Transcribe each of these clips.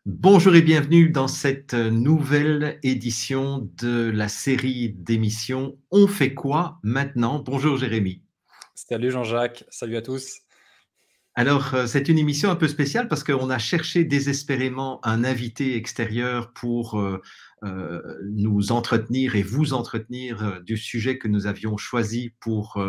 Bonjour et bienvenue dans cette nouvelle édition de la série d'émissions On fait quoi maintenant? Bonjour Jérémy. Salut Jean-Jacques, salut à tous. Alors, c'est une émission un peu spéciale parce qu'on a cherché désespérément un invité extérieur pour nous entretenir et vous entretenir du sujet que nous avions choisi pour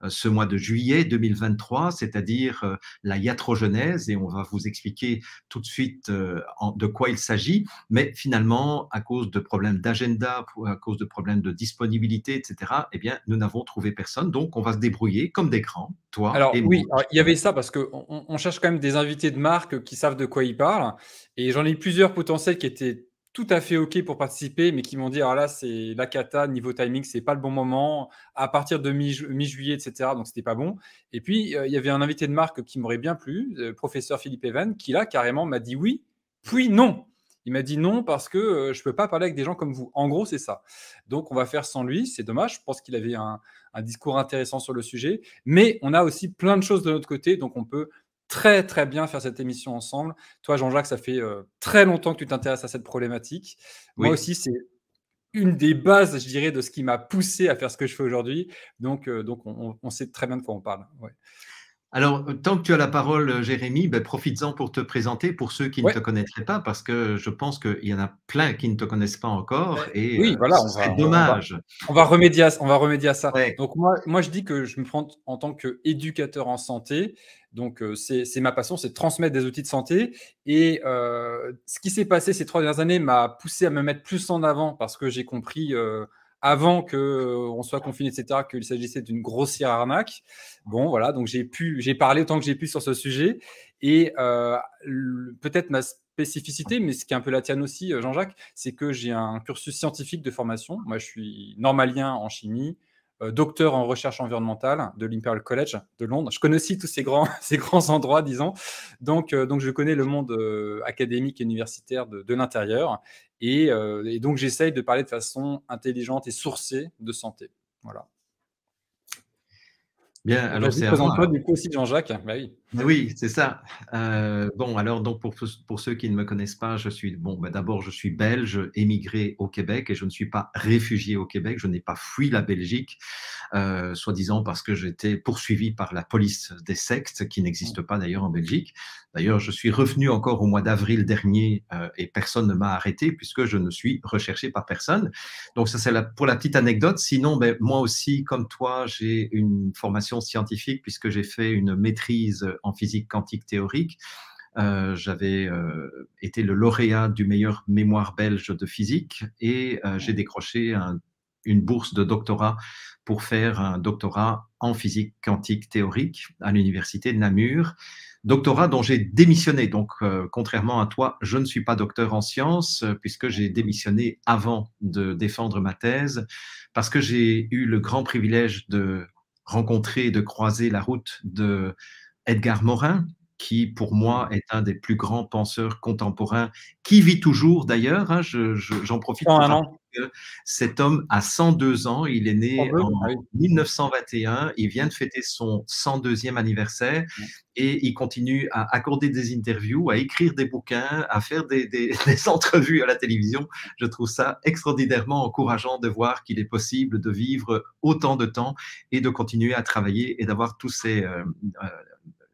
ce mois de juillet 2023, c'est-à-dire la iatrogenèse, et on va vous expliquer tout de suite de quoi il s'agit. Mais finalement, à cause de problèmes d'agenda, à cause de problèmes de disponibilité, etc., eh bien, nous n'avons trouvé personne. Donc, on va se débrouiller comme des grands, toi Alors et moi. oui, alors, il y avait ça parce qu'on cherche quand même des invités de marque qui savent de quoi ils parlent. Et j'en ai eu plusieurs potentiels qui étaient tout à fait OK pour participer, mais qui m'ont dit, alors là, c'est la cata, niveau timing, c'est pas le bon moment, à partir de mi-juillet, etc. Donc, c'était pas bon. Et puis, il y avait un invité de marque qui m'aurait bien plu, professeur Philippe Even, qui là, carrément, m'a dit oui, puis non. Il m'a dit non parce que je ne peux pas parler avec des gens comme vous. En gros, c'est ça. Donc, on va faire sans lui. C'est dommage. Je pense qu'il avait un discours intéressant sur le sujet. Mais on a aussi plein de choses de notre côté. Donc, on peut très, très bien faire cette émission ensemble. Toi, Jean-Jacques, ça fait très longtemps que tu t'intéresses à cette problématique. Moi Oui. aussi, c'est une des bases, je dirais, de ce qui m'a poussé à faire ce que je fais aujourd'hui. Donc on sait très bien de quoi on parle. Ouais. Alors, tant que tu as la parole, Jérémy, ben, profites-en pour te présenter pour ceux qui ne Ouais. te connaîtraient pas, parce que je pense qu'il y en a plein qui ne te connaissent pas encore et Oui, voilà, ce serait dommage. on va remédier à ça. Ouais. Donc moi, je dis que je me prends en tant qu'éducateur en santé. Donc c'est ma passion, c'est de transmettre des outils de santé. Et ce qui s'est passé ces 3 dernières années m'a poussé à me mettre plus en avant parce que j'ai compris avant qu'on soit confiné, etc., qu'il s'agissait d'une grossière arnaque. Bon, voilà, donc j'ai parlé autant que j'ai pu sur ce sujet. Et peut-être ma spécificité, mais ce qui est un peu la tienne aussi, Jean-Jacques, c'est que j'ai un cursus scientifique de formation. Moi, je suis normalien en chimie, docteur en recherche environnementale de l'Imperial College de Londres. Je connais aussi tous ces grands, ces grands endroits, disons. Donc, je connais le monde académique et universitaire de l'intérieur. Et donc, j'essaye de parler de façon intelligente et sourcée de santé. Voilà. Bien, Donc, alors vas-y, c'est à moi. présente-toi du coup aussi, Jean-Jacques. Bah oui. Ben oui, c'est ça. Bon, alors donc pour ceux qui ne me connaissent pas, je suis bon. Ben d'abord, je suis belge, émigré au Québec, et je ne suis pas réfugié au Québec. Je n'ai pas fui la Belgique, soi-disant parce que j'étais poursuivi par la police des sectes, qui n'existe pas d'ailleurs en Belgique. D'ailleurs, je suis revenu encore au mois d'avril dernier et personne ne m'a arrêté puisque je ne suis recherché par personne. Donc ça, c'est pour la petite anecdote. Sinon, ben, moi aussi, comme toi, j'ai une formation scientifique puisque j'ai fait une maîtrise en physique quantique théorique. J'avais été le lauréat du meilleur mémoire belge de physique et j'ai décroché une bourse de doctorat pour faire un doctorat en physique quantique théorique à l'université de Namur. Doctorat dont j'ai démissionné. Donc, contrairement à toi, je ne suis pas docteur en sciences puisque j'ai démissionné avant de défendre ma thèse parce que j'ai eu le grand privilège de rencontrer et de croiser la route de Edgar Morin, qui pour moi est un des plus grands penseurs contemporains, qui vit toujours d'ailleurs. Hein, j'en profite pour 101 rappeler ans. que cet homme a 102 ans, il est né 102. en Ah oui. 1921, il vient de fêter son 102e anniversaire et il continue à accorder des interviews, à écrire des bouquins, à faire des entrevues à la télévision. Je trouve ça extraordinairement encourageant de voir qu'il est possible de vivre autant de temps et de continuer à travailler et d'avoir tous ces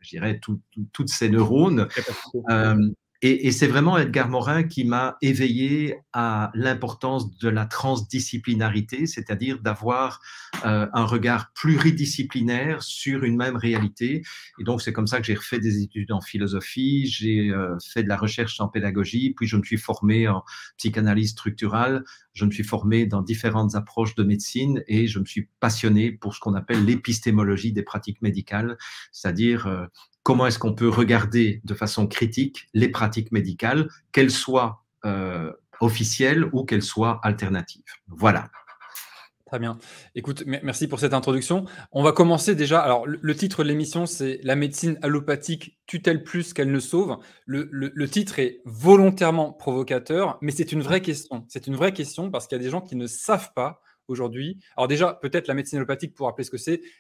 je dirais, toutes ces neurones. Capacité. Euh, et c'est vraiment Edgar Morin qui m'a éveillé à l'importance de la transdisciplinarité, c'est-à-dire d'avoir un regard pluridisciplinaire sur une même réalité. Et donc, c'est comme ça que j'ai refait des études en philosophie, j'ai fait de la recherche en pédagogie, puis je me suis formé en psychanalyse structurale, je me suis formé dans différentes approches de médecine et je me suis passionné pour ce qu'on appelle l'épistémologie des pratiques médicales, c'est-à-dire comment est-ce qu'on peut regarder de façon critique les pratiques médicales, qu'elles soient officielles ou qu'elles soient alternatives. Voilà. Très bien. Écoute, merci pour cette introduction. On va commencer déjà. Alors, le titre de l'émission, c'est La médecine allopathique tue-t-elle plus qu'elle ne sauve? Le titre est volontairement provocateur, mais c'est une vraie question. C'est une vraie question parce qu'il y a des gens qui ne savent pas aujourd'hui. Alors déjà, peut-être la médecine allopathique, pour rappeler ce que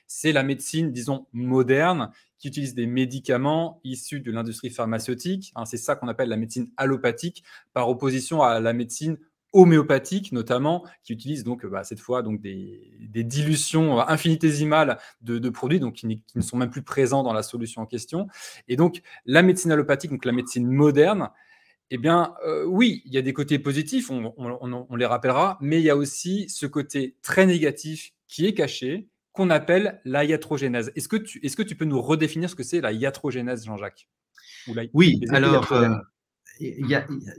c'est la médecine, disons, moderne, qui utilise des médicaments issus de l'industrie pharmaceutique. Hein, c'est ça qu'on appelle la médecine allopathique, par opposition à la médecine homéopathique, notamment, qui utilise donc cette fois donc des dilutions infinitésimales de produits, donc qui ne sont même plus présents dans la solution en question. Et donc, la médecine allopathique, donc la médecine moderne, eh bien, oui, il y a des côtés positifs, on les rappellera, mais il y a aussi ce côté très négatif qui est caché, qu'on appelle la iatrogénèse. Est-ce que tu peux nous redéfinir ce que c'est la iatrogénèse, Jean-Jacques? Ou Oui, les effets alors, iatrogènes?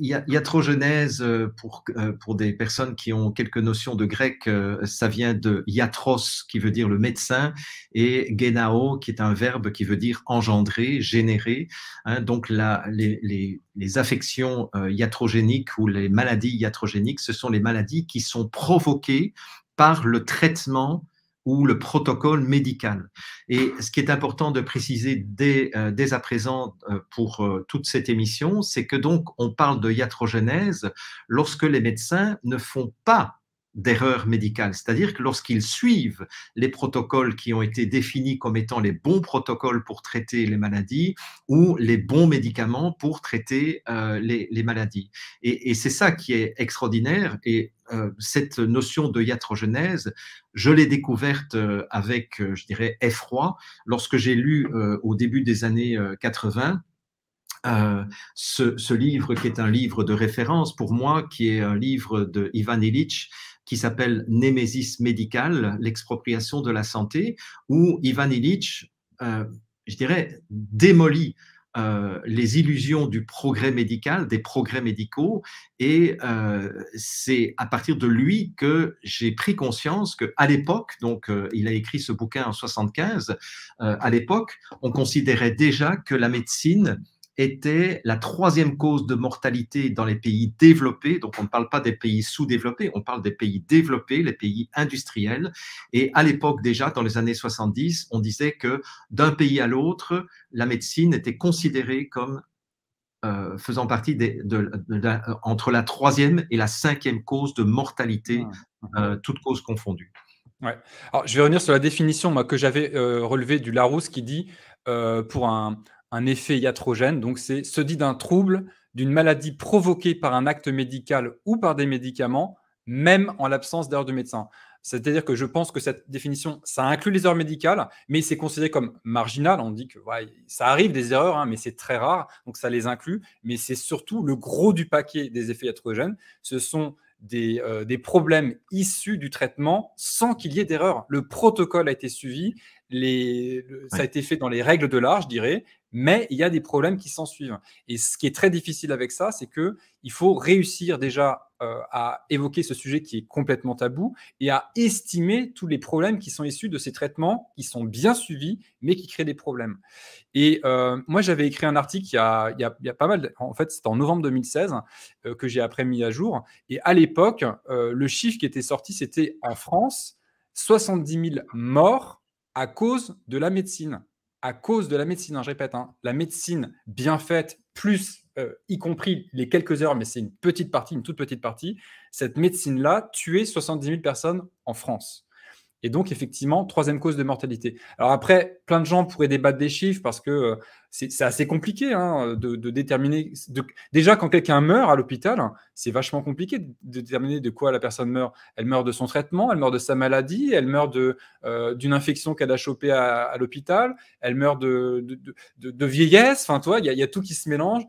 iatrogenèse, pour des personnes qui ont quelques notions de grec, ça vient de iatros, qui veut dire le médecin, et genao, qui est un verbe qui veut dire engendrer, générer. Hein, donc, les affections iatrogéniques ou les maladies iatrogéniques, ce sont les maladies qui sont provoquées par le traitement ou le protocole médical. Et ce qui est important de préciser dès à présent pour toute cette émission, c'est que donc on parle de iatrogénèse lorsque les médecins ne font pas d'erreurs médicales, c'est-à-dire que lorsqu'ils suivent les protocoles qui ont été définis comme étant les bons protocoles pour traiter les maladies ou les bons médicaments pour traiter les maladies. Et c'est ça qui est extraordinaire. Et cette notion de iatrogénèse, je l'ai découverte avec, je dirais, effroi, lorsque j'ai lu au début des années 80 ce livre qui est un livre de référence pour moi, qui est un livre de Ivan Illich, qui s'appelle Némésis médicale, l'expropriation de la santé, où Ivan Illich, je dirais, démolit les illusions du progrès médical, des progrès médicaux, et c'est à partir de lui que j'ai pris conscience qu'à l'époque, donc il a écrit ce bouquin en 75, à l'époque, on considérait déjà que la médecine était la troisième cause de mortalité dans les pays développés. Donc, on ne parle pas des pays sous-développés, on parle des pays développés, les pays industriels. Et à l'époque déjà, dans les années 70, on disait que d'un pays à l'autre, la médecine était considérée comme faisant partie entre la troisième et la cinquième cause de mortalité, toutes causes confondues. Ouais. Alors, je vais revenir sur la définition moi, que j'avais relevée du Larousse qui dit pour un effet iatrogène, donc c'est se dit d'un trouble, d'une maladie provoquée par un acte médical ou par des médicaments, même en l'absence d'erreur du médecin. C'est-à-dire que je pense que cette définition, ça inclut les erreurs médicales, mais c'est considéré comme marginal. On dit que ouais, ça arrive des erreurs, hein, mais c'est très rare, donc ça les inclut. Mais c'est surtout le gros du paquet des effets iatrogènes. Ce sont des problèmes issus du traitement sans qu'il y ait d'erreur. Le protocole a été suivi, ça a été fait dans les règles de l'art, je dirais, mais il y a des problèmes qui s'en suivent. Et ce qui est très difficile avec ça, c'est qu'il faut réussir déjà à évoquer ce sujet qui est complètement tabou et à estimer tous les problèmes qui sont issus de ces traitements qui sont bien suivis, mais qui créent des problèmes. Et moi, j'avais écrit un article il y a pas mal, en fait, c'était en novembre 2016 que j'ai après mis à jour. Et à l'époque, le chiffre qui était sorti, c'était en France, 70 000 morts à cause de la médecine. À cause de la médecine, hein, je répète, hein, la médecine bien faite, plus y compris les quelques heures, mais c'est une petite partie, une toute petite partie, cette médecine-là tuait 70 000 personnes en France. Et donc, effectivement, troisième cause de mortalité. Alors après, plein de gens pourraient débattre des chiffres parce que c'est assez compliqué hein, de déterminer. Déjà, quand quelqu'un meurt à l'hôpital, c'est vachement compliqué de déterminer de quoi la personne meurt. Elle meurt de son traitement, elle meurt de sa maladie, elle meurt d'une infection qu'elle a chopée à l'hôpital, elle meurt de vieillesse. Enfin, toi, il y a tout qui se mélange.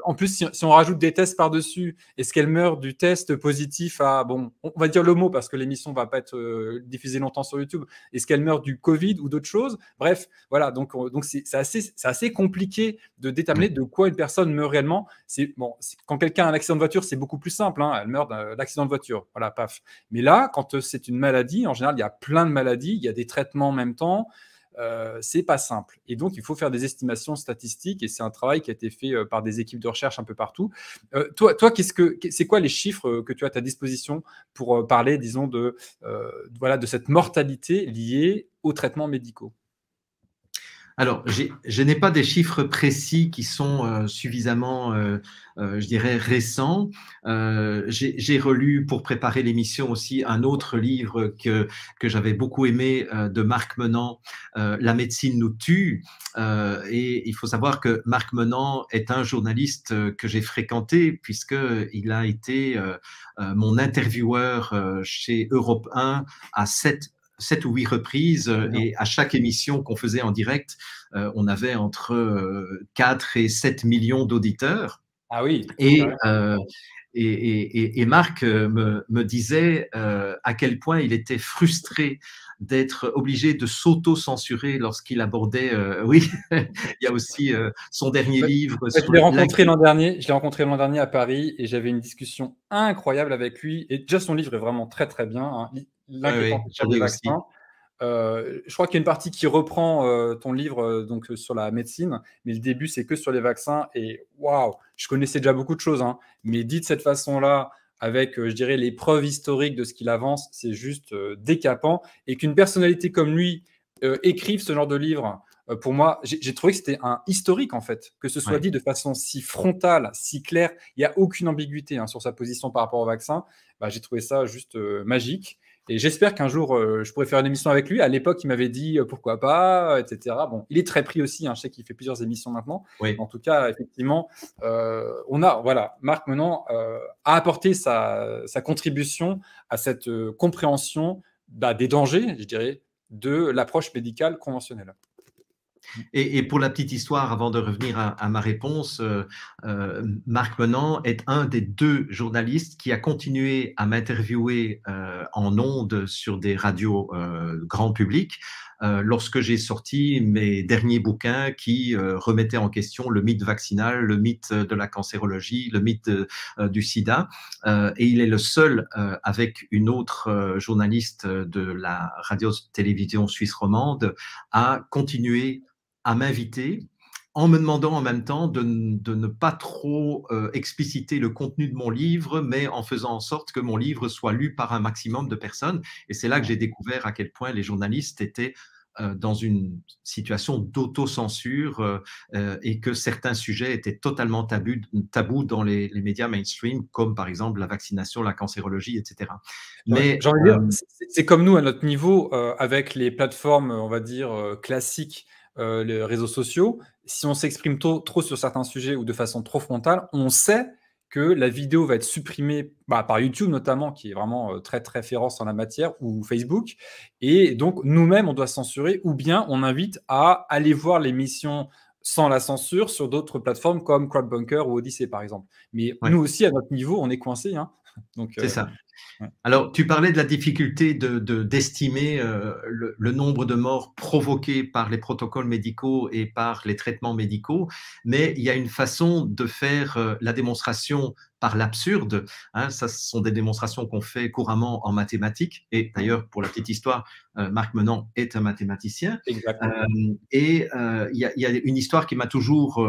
En plus, si on rajoute des tests par-dessus, est-ce qu'elle meurt du test positif à... Bon, on va dire le mot parce que l'émission ne va pas être diffusée longtemps sur YouTube. Est-ce qu'elle meurt du Covid ou d'autres choses? Bref, voilà. Donc c'est assez compliqué de déterminer de quoi une personne meurt réellement. Quand quelqu'un a un accident de voiture, c'est beaucoup plus simple. Hein, elle meurt d'accident de voiture. Voilà, paf. Mais là, quand c'est une maladie, en général, il y a plein de maladies, il y a des traitements en même temps. C'est pas simple. Et donc, il faut faire des estimations statistiques et c'est un travail qui a été fait par des équipes de recherche un peu partout. Toi, c'est quoi les chiffres que tu as à ta disposition pour parler, disons, de cette mortalité liée aux traitements médicaux? Alors, je n'ai pas des chiffres précis qui sont suffisamment, je dirais, récents. J'ai relu pour préparer l'émission aussi un autre livre que j'avais beaucoup aimé de Marc Menant, La médecine nous tue. Et il faut savoir que Marc Menant est un journaliste que j'ai fréquenté puisqu'il a été mon intervieweur chez Europe 1 à 7 ou 8 reprises et à chaque émission qu'on faisait en direct, on avait entre 4 et 7 millions d'auditeurs. Ah oui, Et, carrément. et Marc me disait à quel point il était frustré d'être obligé de s'auto-censurer lorsqu'il abordait, oui, il y a aussi son dernier Ouais, livre ouais, je sur l'ai la... rencontré l'an dernier. Je l'ai rencontré l'an dernier à Paris et j'avais une discussion incroyable avec lui. Et déjà, son livre est vraiment très très bien, hein. Ouais, L'inquiétante ouais, histoire je des l'ai aussi. vaccins. Je crois qu'il y a une partie qui reprend ton livre donc sur la médecine, mais le début c'est que sur les vaccins. Et waouh, je connaissais déjà beaucoup de choses, hein, mais dit de cette façon-là, avec je dirais les preuves historiques de ce qu'il avance, c'est juste décapant. Et qu'une personnalité comme lui écrive ce genre de livre, pour moi, j'ai trouvé que c'était un historique en fait, que ce soit Ouais. dit de façon si frontale, si claire, il n'y a aucune ambiguïté hein, sur sa position par rapport au vaccin. Bah, j'ai trouvé ça juste magique. Et j'espère qu'un jour, je pourrai faire une émission avec lui. À l'époque, il m'avait dit pourquoi pas, etc. Bon, il est très pris aussi. Hein, je sais qu'il fait plusieurs émissions maintenant. Oui. En tout cas, effectivement, on a, voilà, Marc Menant a apporté sa contribution à cette compréhension bah, des dangers, je dirais, de l'approche médicale conventionnelle. Et pour la petite histoire, avant de revenir à ma réponse, Marc Menant est un des 2 journalistes qui a continué à m'interviewer en ondes sur des radios grand public lorsque j'ai sorti mes derniers bouquins qui remettaient en question le mythe vaccinal, le mythe de la cancérologie, le mythe du sida. Et il est le seul, avec une autre journaliste de la radio-télévision suisse romande, à continuer à m'inviter en me demandant en même temps de ne pas trop expliciter le contenu de mon livre, mais en faisant en sorte que mon livre soit lu par un maximum de personnes. Et c'est là que j'ai découvert à quel point les journalistes étaient dans une situation d'autocensure et que certains sujets étaient totalement tabous dans les médias mainstream, comme par exemple la vaccination, la cancérologie, etc. Mais J'ai envie de dire, c'est comme nous à notre niveau, avec les plateformes, on va dire, classiques, les réseaux sociaux. Si on s'exprime trop sur certains sujets ou de façon trop frontale, on sait que la vidéo va être supprimée, bah, par YouTube notamment, qui est vraiment, très, très féroce en la matière, ou Facebook. Et donc nous-mêmes, on doit censurer ou bien on invite à aller voir l'émission sans la censure sur d'autres plateformes comme Crowdbunker ou Odyssey, par exemple. Mais ouais, nous aussi, à notre niveau, on est coincés, hein. Donc c'est ça. ouais. Alors, tu parlais de la difficulté d'estimer le nombre de morts provoqués par les protocoles médicaux et par les traitements médicaux, mais il y a une façon de faire la démonstration par l'absurde. Hein, ça, ce sont des démonstrations qu'on fait couramment en mathématiques. Et d'ailleurs, pour la petite histoire, Marc Menant est un mathématicien. Exact. Il y a une histoire qui m'a toujours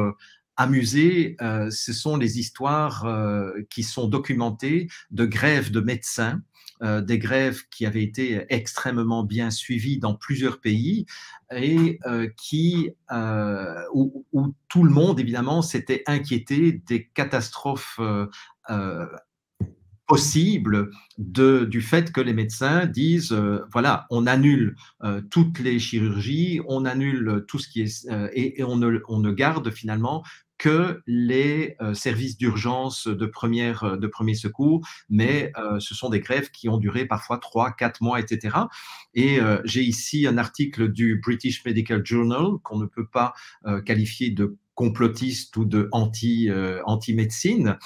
amusé, ce sont les histoires qui sont documentées de grèves de médecins, des grèves qui avaient été extrêmement bien suivies dans plusieurs pays et où tout le monde, évidemment, s'était inquiété des catastrophes euh, possibles du fait que les médecins disent voilà, on annule toutes les chirurgies, on annule tout ce qui est et on ne garde finalement que les services d'urgence de premier secours, mais ce sont des grèves qui ont duré parfois 3, 4 mois, etc. Et j'ai ici un article du British Medical Journal qu'on ne peut pas qualifier de complotiste ou de anti-médecine.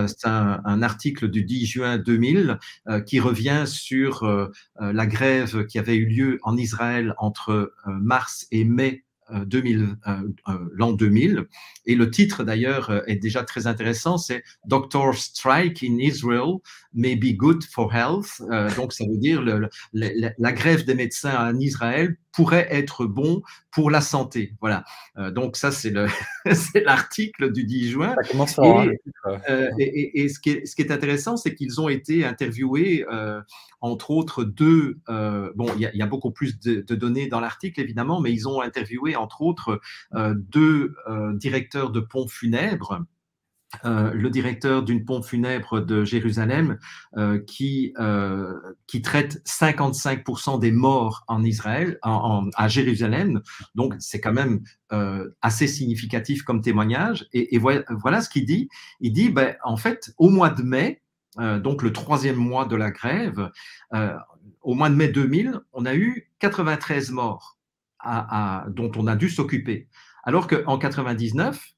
C'est un article du 10 juin 2000 qui revient sur la grève qui avait eu lieu en Israël entre mars et mai l'an 2000. Et le titre, d'ailleurs, est déjà très intéressant, c'est Doctor Strike in Israel may be good for health. Donc, ça veut dire la grève des médecins en Israël pourrait être bon pour la santé. Voilà. Donc ça, c'est l'article du 10 juin. Ça commence fort, hein, le titre. Et ce qui est intéressant, c'est qu'ils ont été interviewés, entre autres, deux. Bon, il y a beaucoup plus de données dans l'article, évidemment, mais ils ont interviewé, entre autres, deux directeurs de pompes funèbres. Le directeur d'une pompe funèbre de Jérusalem qui traite 55% des morts en Israël, à Jérusalem. Donc, c'est quand même assez significatif comme témoignage. Et voilà ce qu'il dit. Il dit, ben, en fait, au mois de mai, donc le 3e mois de la grève, au mois de mai 2000, on a eu 93 morts dont on a dû s'occuper. Alors qu'en 99,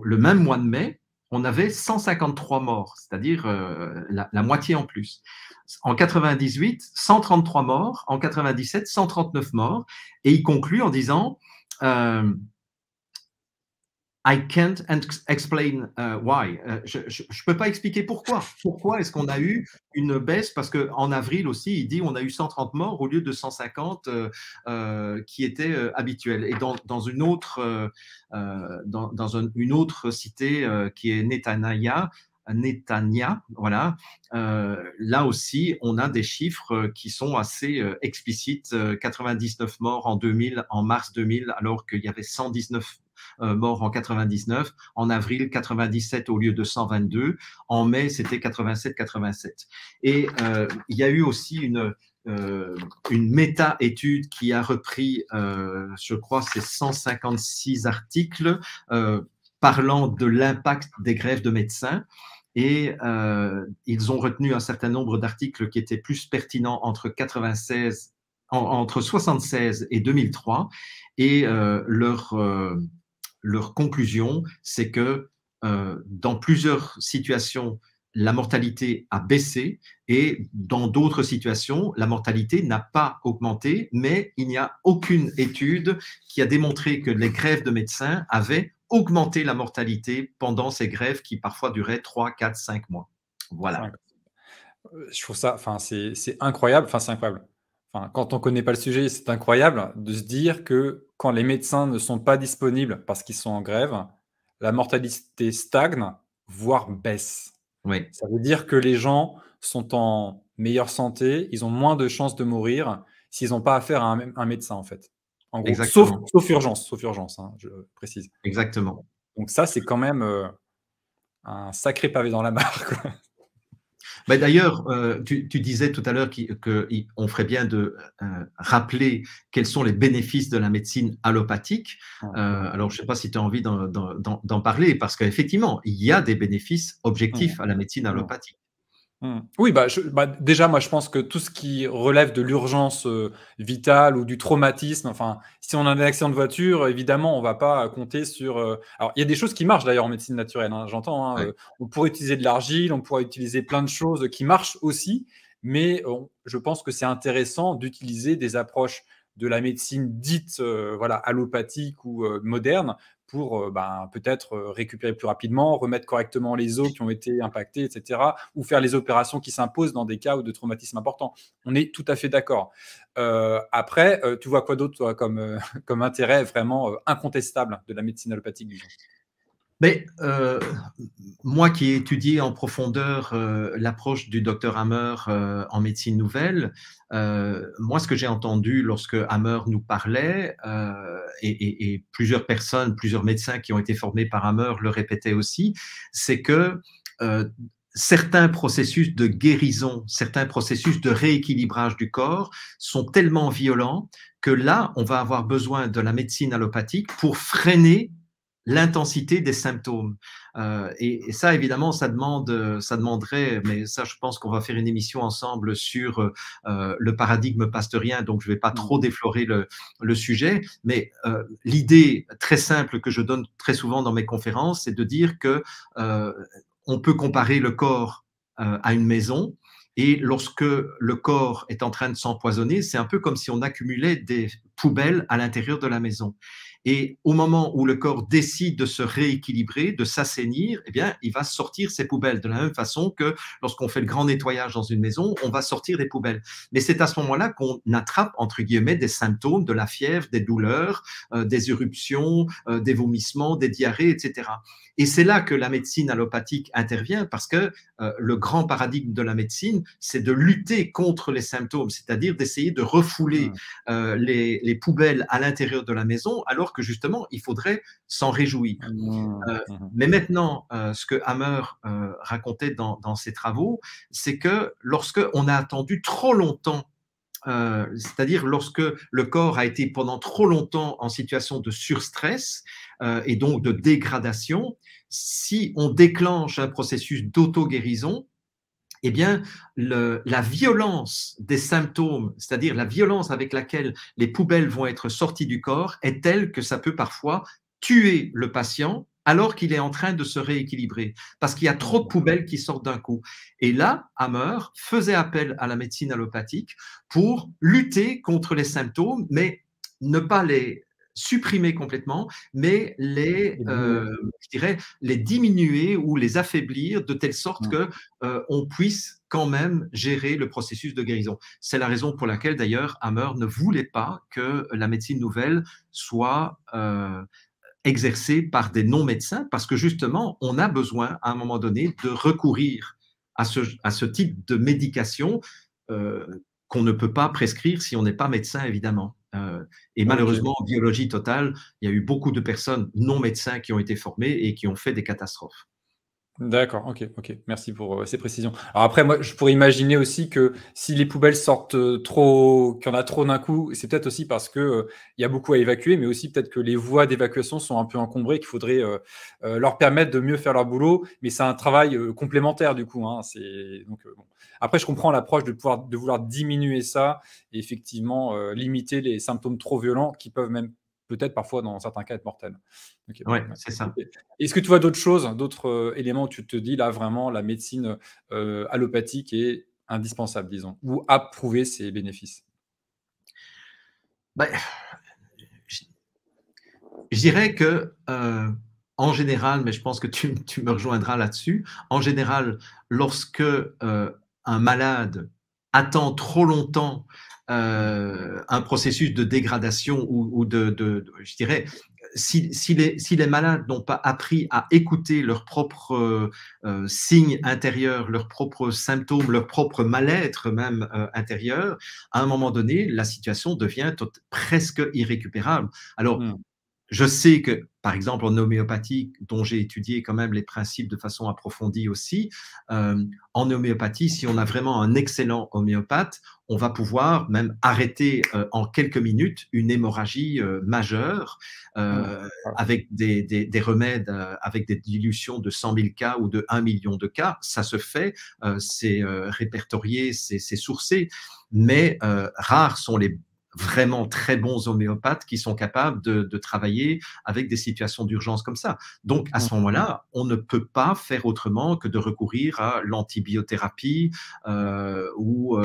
le même mois de mai, on avait 153 morts, c'est-à-dire la moitié en plus. En 98, 133 morts. En 97, 139 morts. Et il conclut en disant I can't explain why. Je ne peux pas expliquer pourquoi. Pourquoi est-ce qu'on a eu une baisse? Parce qu'en avril aussi, il dit on a eu 130 morts au lieu de 150 qui étaient habituels. Et dans une autre, une autre cité qui est Netanya, voilà. Là aussi, on a des chiffres qui sont assez explicites. 99 morts en 2000, en mars 2000, alors qu'il y avait 119 morts en 99. En avril, 97 au lieu de 122. En mai, c'était 87. Et il y a eu aussi une méta-étude qui a repris, je crois, c'est 156 articles parlant de l'impact des grèves de médecins. Et ils ont retenu un certain nombre d'articles qui étaient plus pertinents entre 76 et 2003. Et leur conclusion, c'est que dans plusieurs situations, la mortalité a baissé et dans d'autres situations, la mortalité n'a pas augmenté, mais il n'y a aucune étude qui a démontré que les grèves de médecins avaient augmenté la mortalité pendant ces grèves qui parfois duraient 3, 4, 5 mois. Voilà. Je trouve ça, enfin, c'est incroyable. Enfin, c'est incroyable. Enfin, quand on ne connaît pas le sujet, c'est incroyable de se dire que quand les médecins ne sont pas disponibles parce qu'ils sont en grève, la mortalité stagne, voire baisse. Oui. Ça veut dire que les gens sont en meilleure santé, ils ont moins de chances de mourir s'ils n'ont pas affaire à un médecin, en fait. En gros, sauf urgence, hein, je précise. Exactement. Donc ça, c'est quand même un sacré pavé dans la mare, quoi. Ben d'ailleurs, tu disais tout à l'heure qu'on ferait bien de rappeler quels sont les bénéfices de la médecine allopathique. Alors, je ne sais pas si tu as envie d'en parler, parce qu'effectivement, il y a des bénéfices objectifs à la médecine allopathique. Oui, déjà, moi, je pense que tout ce qui relève de l'urgence vitale ou du traumatisme, enfin, si on a un accident de voiture, évidemment, on ne va pas compter sur… Alors, il y a des choses qui marchent d'ailleurs en médecine naturelle, hein, j'entends. Hein, Ouais. on pourrait utiliser de l'argile, on pourrait utiliser plein de choses qui marchent aussi, mais je pense que c'est intéressant d'utiliser des approches de la médecine dite voilà, allopathique ou moderne pour peut-être récupérer plus rapidement, remettre correctement les os qui ont été impactés, etc., ou faire les opérations qui s'imposent dans des cas de traumatisme important. On est tout à fait d'accord. Après, tu vois quoi d'autre, toi, comme intérêt vraiment incontestable de la médecine allopathique, disons? Mais moi qui ai étudié en profondeur l'approche du docteur Hammer en médecine nouvelle, moi ce que j'ai entendu lorsque Hammer nous parlait, et plusieurs personnes, plusieurs médecins qui ont été formés par Hammer le répétaient aussi, c'est que certains processus de guérison, certains processus de rééquilibrage du corps sont tellement violents que là, on va avoir besoin de la médecine allopathique pour freiner l'intensité des symptômes. Et ça, évidemment, ça demanderait, mais ça, je pense qu'on va faire une émission ensemble sur le paradigme pasteurien, donc je ne vais pas trop déflorer le sujet, mais l'idée très simple que je donne très souvent dans mes conférences, c'est de dire que on peut comparer le corps à une maison. Et lorsque le corps est en train de s'empoisonner, c'est un peu comme si on accumulait des poubelles à l'intérieur de la maison. Et au moment où le corps décide de se rééquilibrer, de s'assainir, eh bien, il va sortir ses poubelles. De la même façon que lorsqu'on fait le grand nettoyage dans une maison, on va sortir des poubelles. Mais c'est à ce moment-là qu'on attrape, entre guillemets, des symptômes, de la fièvre, des douleurs, des éruptions, des vomissements, des diarrhées, etc. Et c'est là que la médecine allopathique intervient parce que le grand paradigme de la médecine, c'est de lutter contre les symptômes, c'est-à-dire d'essayer de refouler les poubelles à l'intérieur de la maison, alors que justement, il faudrait s'en réjouir. Mais maintenant, ce que Hammer racontait dans ses travaux, c'est que lorsque on a attendu trop longtemps, c'est-à-dire lorsque le corps a été pendant trop longtemps en situation de surstress et donc de dégradation, si on déclenche un processus d'auto-guérison, eh bien, la violence des symptômes, c'est-à-dire la violence avec laquelle les poubelles vont être sorties du corps, est telle que ça peut parfois tuer le patient alors qu'il est en train de se rééquilibrer, parce qu'il y a trop de poubelles qui sortent d'un coup. Et là, Hammer faisait appel à la médecine allopathique pour lutter contre les symptômes, mais ne pas les supprimer complètement, mais je dirais, les diminuer ou les affaiblir de telle sorte que on puisse quand même gérer le processus de guérison. C'est la raison pour laquelle, d'ailleurs, Hammer ne voulait pas que la médecine nouvelle soit exercée par des non-médecins, parce que justement, on a besoin, à un moment donné, de recourir à ce type de médication qu'on ne peut pas prescrire si on n'est pas médecin, évidemment. Et malheureusement, en biologie totale, il y a eu beaucoup de personnes non médecins qui ont été formées et qui ont fait des catastrophes. D'accord, ok. Merci pour ces précisions. Alors après, moi, je pourrais imaginer aussi que si les poubelles sortent trop, qu'il y en a trop d'un coup, c'est peut-être aussi parce que il y a beaucoup à évacuer, mais aussi peut-être que les voies d'évacuation sont un peu encombrées, qu'il faudrait leur permettre de mieux faire leur boulot. Mais c'est un travail complémentaire du coup. Hein, bon. Après, je comprends l'approche de vouloir diminuer ça et effectivement limiter les symptômes trop violents qui peuvent même peut-être parfois dans certains cas être mortels. Okay, ouais, c'est ça. Est-ce que tu vois d'autres choses, d'autres éléments où tu te dis là vraiment la médecine allopathique est indispensable, disons, ou a prouvé ses bénéfices? Ben, je dirais que en général, mais je pense que tu me rejoindras là-dessus, en général, lorsque un malade attend trop longtemps un processus de dégradation ou je dirais, si les malades n'ont pas appris à écouter leurs propres signes intérieurs, leurs propres symptômes, leur propre mal-être même intérieur, à un moment donné, la situation devient presque irrécupérable. Alors, je sais que, par exemple, en homéopathie, dont j'ai étudié quand même les principes de façon approfondie aussi, en homéopathie, si on a vraiment un excellent homéopathe, on va pouvoir même arrêter en quelques minutes une hémorragie majeure avec des remèdes, avec des dilutions de 100 000 cas ou de 1 million de cas. Ça se fait, c'est répertorié, c'est sourcé, mais rares sont les vraiment très bons homéopathes qui sont capables de travailler avec des situations d'urgence comme ça. Donc, à ce moment-là, on ne peut pas faire autrement que de recourir à l'antibiothérapie ou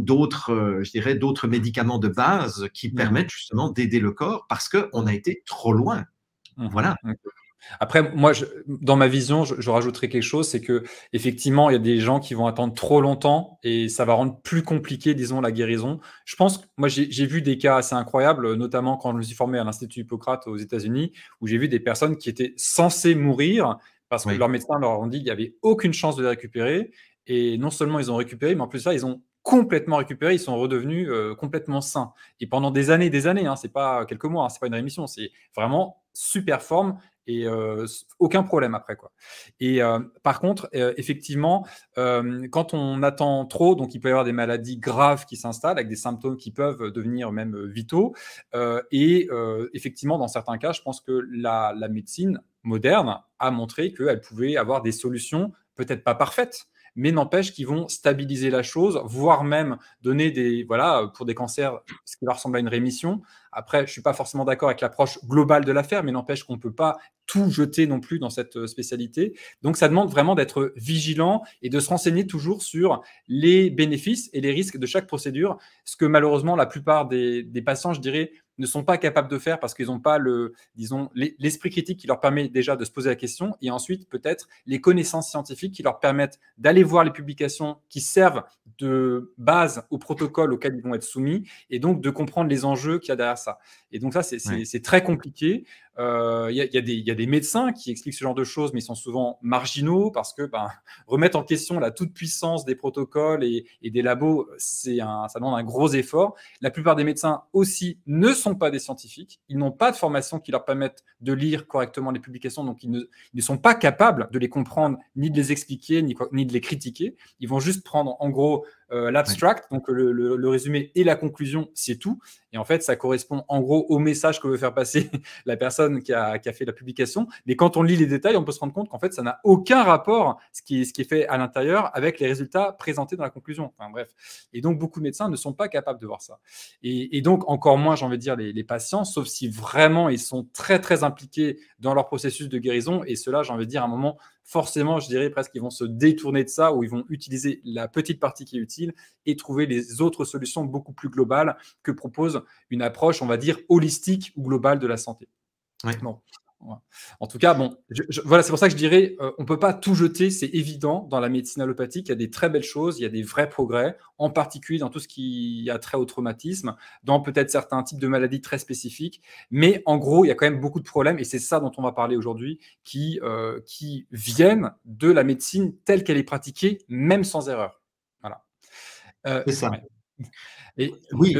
d'autres, je dirais, d'autres médicaments de base qui permettent justement d'aider le corps parce qu'on a été trop loin. Voilà. Après, moi, dans ma vision, je rajouterais quelque chose, c'est que effectivement, il y a des gens qui vont attendre trop longtemps et ça va rendre plus compliqué, disons, la guérison. Je pense que moi, j'ai vu des cas assez incroyables, notamment quand je me suis formé à l'Institut Hippocrate aux États-Unis, où j'ai vu des personnes qui étaient censées mourir parce que leurs médecins leur ont dit qu'il n'y avait aucune chance de les récupérer. Et non seulement ils ont récupéré, mais en plus de ça, ils ont complètement récupéré, ils sont redevenus complètement sains. Et pendant des années, hein, c'est pas quelques mois, hein, c'est pas une rémission, c'est vraiment super forme et aucun problème après quoi. Et par contre, effectivement, quand on attend trop, donc il peut y avoir des maladies graves qui s'installent avec des symptômes qui peuvent devenir même vitaux. Et effectivement, dans certains cas, je pense que la médecine moderne a montré qu'elle pouvait avoir des solutions peut-être pas parfaites, mais n'empêche qu'ils vont stabiliser la chose, voire même donner pour des cancers, ce qui va ressembler à une rémission. Après, je ne suis pas forcément d'accord avec l'approche globale de l'affaire, mais n'empêche qu'on ne peut pas tout jeter non plus dans cette spécialité. Donc, ça demande vraiment d'être vigilant et de se renseigner toujours sur les bénéfices et les risques de chaque procédure, ce que malheureusement la plupart des patients, je dirais, ne sont pas capables de faire parce qu'ils n'ont pas l'esprit critique qui leur permet déjà de se poser la question et ensuite peut-être les connaissances scientifiques qui leur permettent d'aller voir les publications qui servent de base au protocole auquel ils vont être soumis et donc de comprendre les enjeux qu'il y a derrière ça. Et donc ça, c'est très compliqué. Il y a des médecins qui expliquent ce genre de choses, mais ils sont souvent marginaux parce que remettre en question la toute-puissance des protocoles et des labos, ça demande un gros effort. La plupart des médecins aussi ne sont pas des scientifiques. Ils n'ont pas de formation qui leur permette de lire correctement les publications, donc ils ne sont pas capables de les comprendre, ni de les expliquer, ni de les critiquer. Ils vont juste prendre en gros l'abstract, donc le résumé et la conclusion, c'est tout. Et en fait, ça correspond en gros au message que veut faire passer la personne qui a fait la publication. Mais quand on lit les détails, on peut se rendre compte qu'en fait, ça n'a aucun rapport, ce qui est fait à l'intérieur, avec les résultats présentés dans la conclusion. Enfin, bref. Et donc, beaucoup de médecins ne sont pas capables de voir ça. Et donc, encore moins, j'ai envie de dire, les patients, sauf si vraiment ils sont très, très impliqués dans leur processus de guérison. Et cela, j'ai envie de dire, à un moment, forcément, je dirais presque qu'ils vont se détourner de ça ou ils vont utiliser la petite partie qui est utile et trouver les autres solutions beaucoup plus globales que propose une approche, on va dire, holistique ou globale de la santé. Ouais. Bon. En tout cas, bon, voilà, c'est pour ça que je dirais, on ne peut pas tout jeter, c'est évident. Dans la médecine allopathique, il y a des très belles choses, il y a des vrais progrès, en particulier dans tout ce qui a trait au traumatisme, dans peut-être certains types de maladies très spécifiques. Mais en gros, il y a quand même beaucoup de problèmes, et c'est ça dont on va parler aujourd'hui, qui viennent de la médecine telle qu'elle est pratiquée, même sans erreur. Voilà. C'est ça. Ouais. Et oui,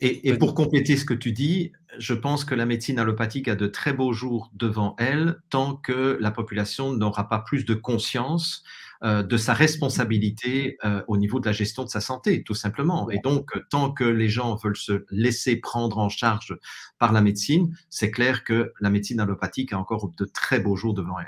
et pour compléter ce que tu dis, je pense que la médecine allopathique a de très beaux jours devant elle tant que la population n'aura pas plus de conscience de sa responsabilité au niveau de la gestion de sa santé, tout simplement. Et donc, tant que les gens veulent se laisser prendre en charge par la médecine, c'est clair que la médecine allopathique a encore de très beaux jours devant elle.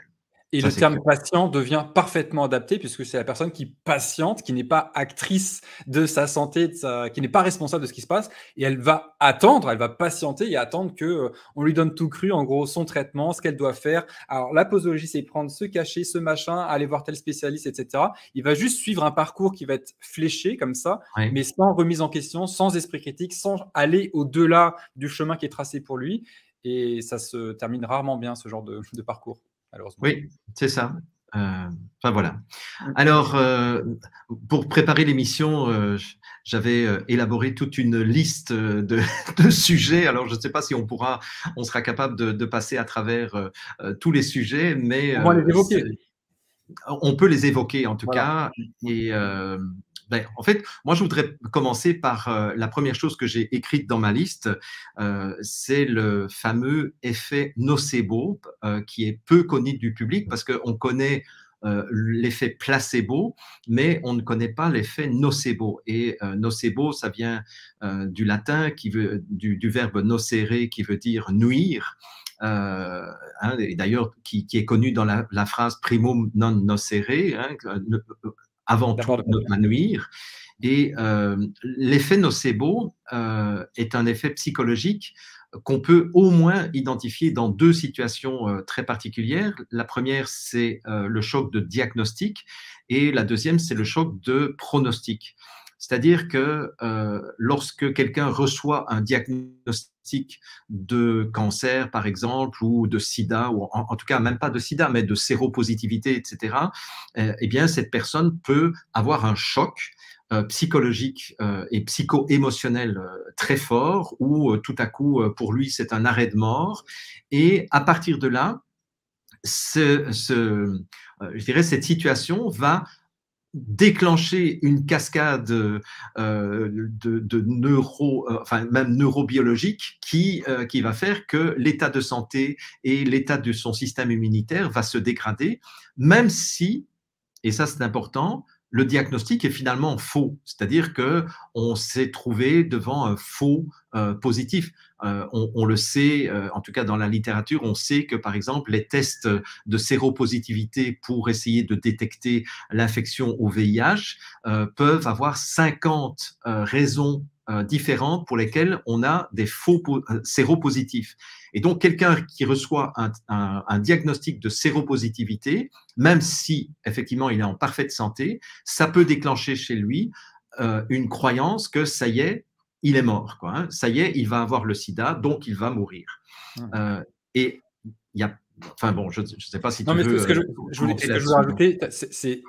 Et Ça, le c'est terme clair. patient devient parfaitement adapté puisque c'est la personne qui patiente, qui n'est pas actrice de sa santé, qui n'est pas responsable de ce qui se passe, et elle va attendre, elle va patienter et attendre que on lui donne tout cru, en gros, son traitement, ce qu'elle doit faire. Alors la posologie, c'est prendre ce cachet, ce machin, aller voir tel spécialiste, etc. Il va juste suivre un parcours qui va être fléché comme ça, Ouais. mais sans remise en question, sans esprit critique, sans aller au-delà du chemin qui est tracé pour lui. Et ça se termine rarement bien, ce genre de parcours, malheureusement. Oui, c'est ça. Enfin voilà. Alors, pour préparer l'émission, j'avais élaboré toute une liste de sujets. Alors, je ne sais pas si on sera capable de passer à travers tous les sujets, mais On va les évoquer. on peut les évoquer en tout Voilà. cas. Et en fait, moi, je voudrais commencer par la première chose que j'ai écrite dans ma liste, c'est le fameux effet nocebo, qui est peu connu du public parce qu'on connaît l'effet placebo, mais on ne connaît pas l'effet nocebo. Et nocebo, ça vient du latin, du verbe nocere, qui veut dire nuire. Et d'ailleurs, qui est connu dans la phrase primum non nocere, avant tout ne pas nuire. Et l'effet nocebo est un effet psychologique qu'on peut au moins identifier dans deux situations très particulières. La première, c'est le choc de diagnostic et la deuxième, c'est le choc de pronostic. C'est-à-dire que lorsque quelqu'un reçoit un diagnostic de cancer, par exemple, ou de sida, ou en tout cas même pas de sida, mais de séropositivité, etc., eh bien, cette personne peut avoir un choc psychologique et psycho-émotionnel très fort, où tout à coup, pour lui, c'est un arrêt de mort. Et à partir de là, je dirais, cette situation va déclencher une cascade même neurobiologique qui va faire que l'état de santé et l'état de son système immunitaire va se dégrader, même si, et ça c'est important, le diagnostic est finalement faux, c'est-à-dire qu'on s'est trouvé devant un faux positif. On le sait, en tout cas dans la littérature, on sait que par exemple les tests de séropositivité pour essayer de détecter l'infection au VIH peuvent avoir 50 raisons différentes pour lesquelles on a des faux séropositifs. Et donc, quelqu'un qui reçoit un diagnostic de séropositivité, même si effectivement il est en parfaite santé, ça peut déclencher chez lui une croyance que ça y est, il est mort, quoi, hein. Ça y est, il va avoir le sida, donc il va mourir. Et il y a, enfin bon, je ne sais pas si Non, tu mais veux ce que je commenter voulais là-dessus. rajouter, c'est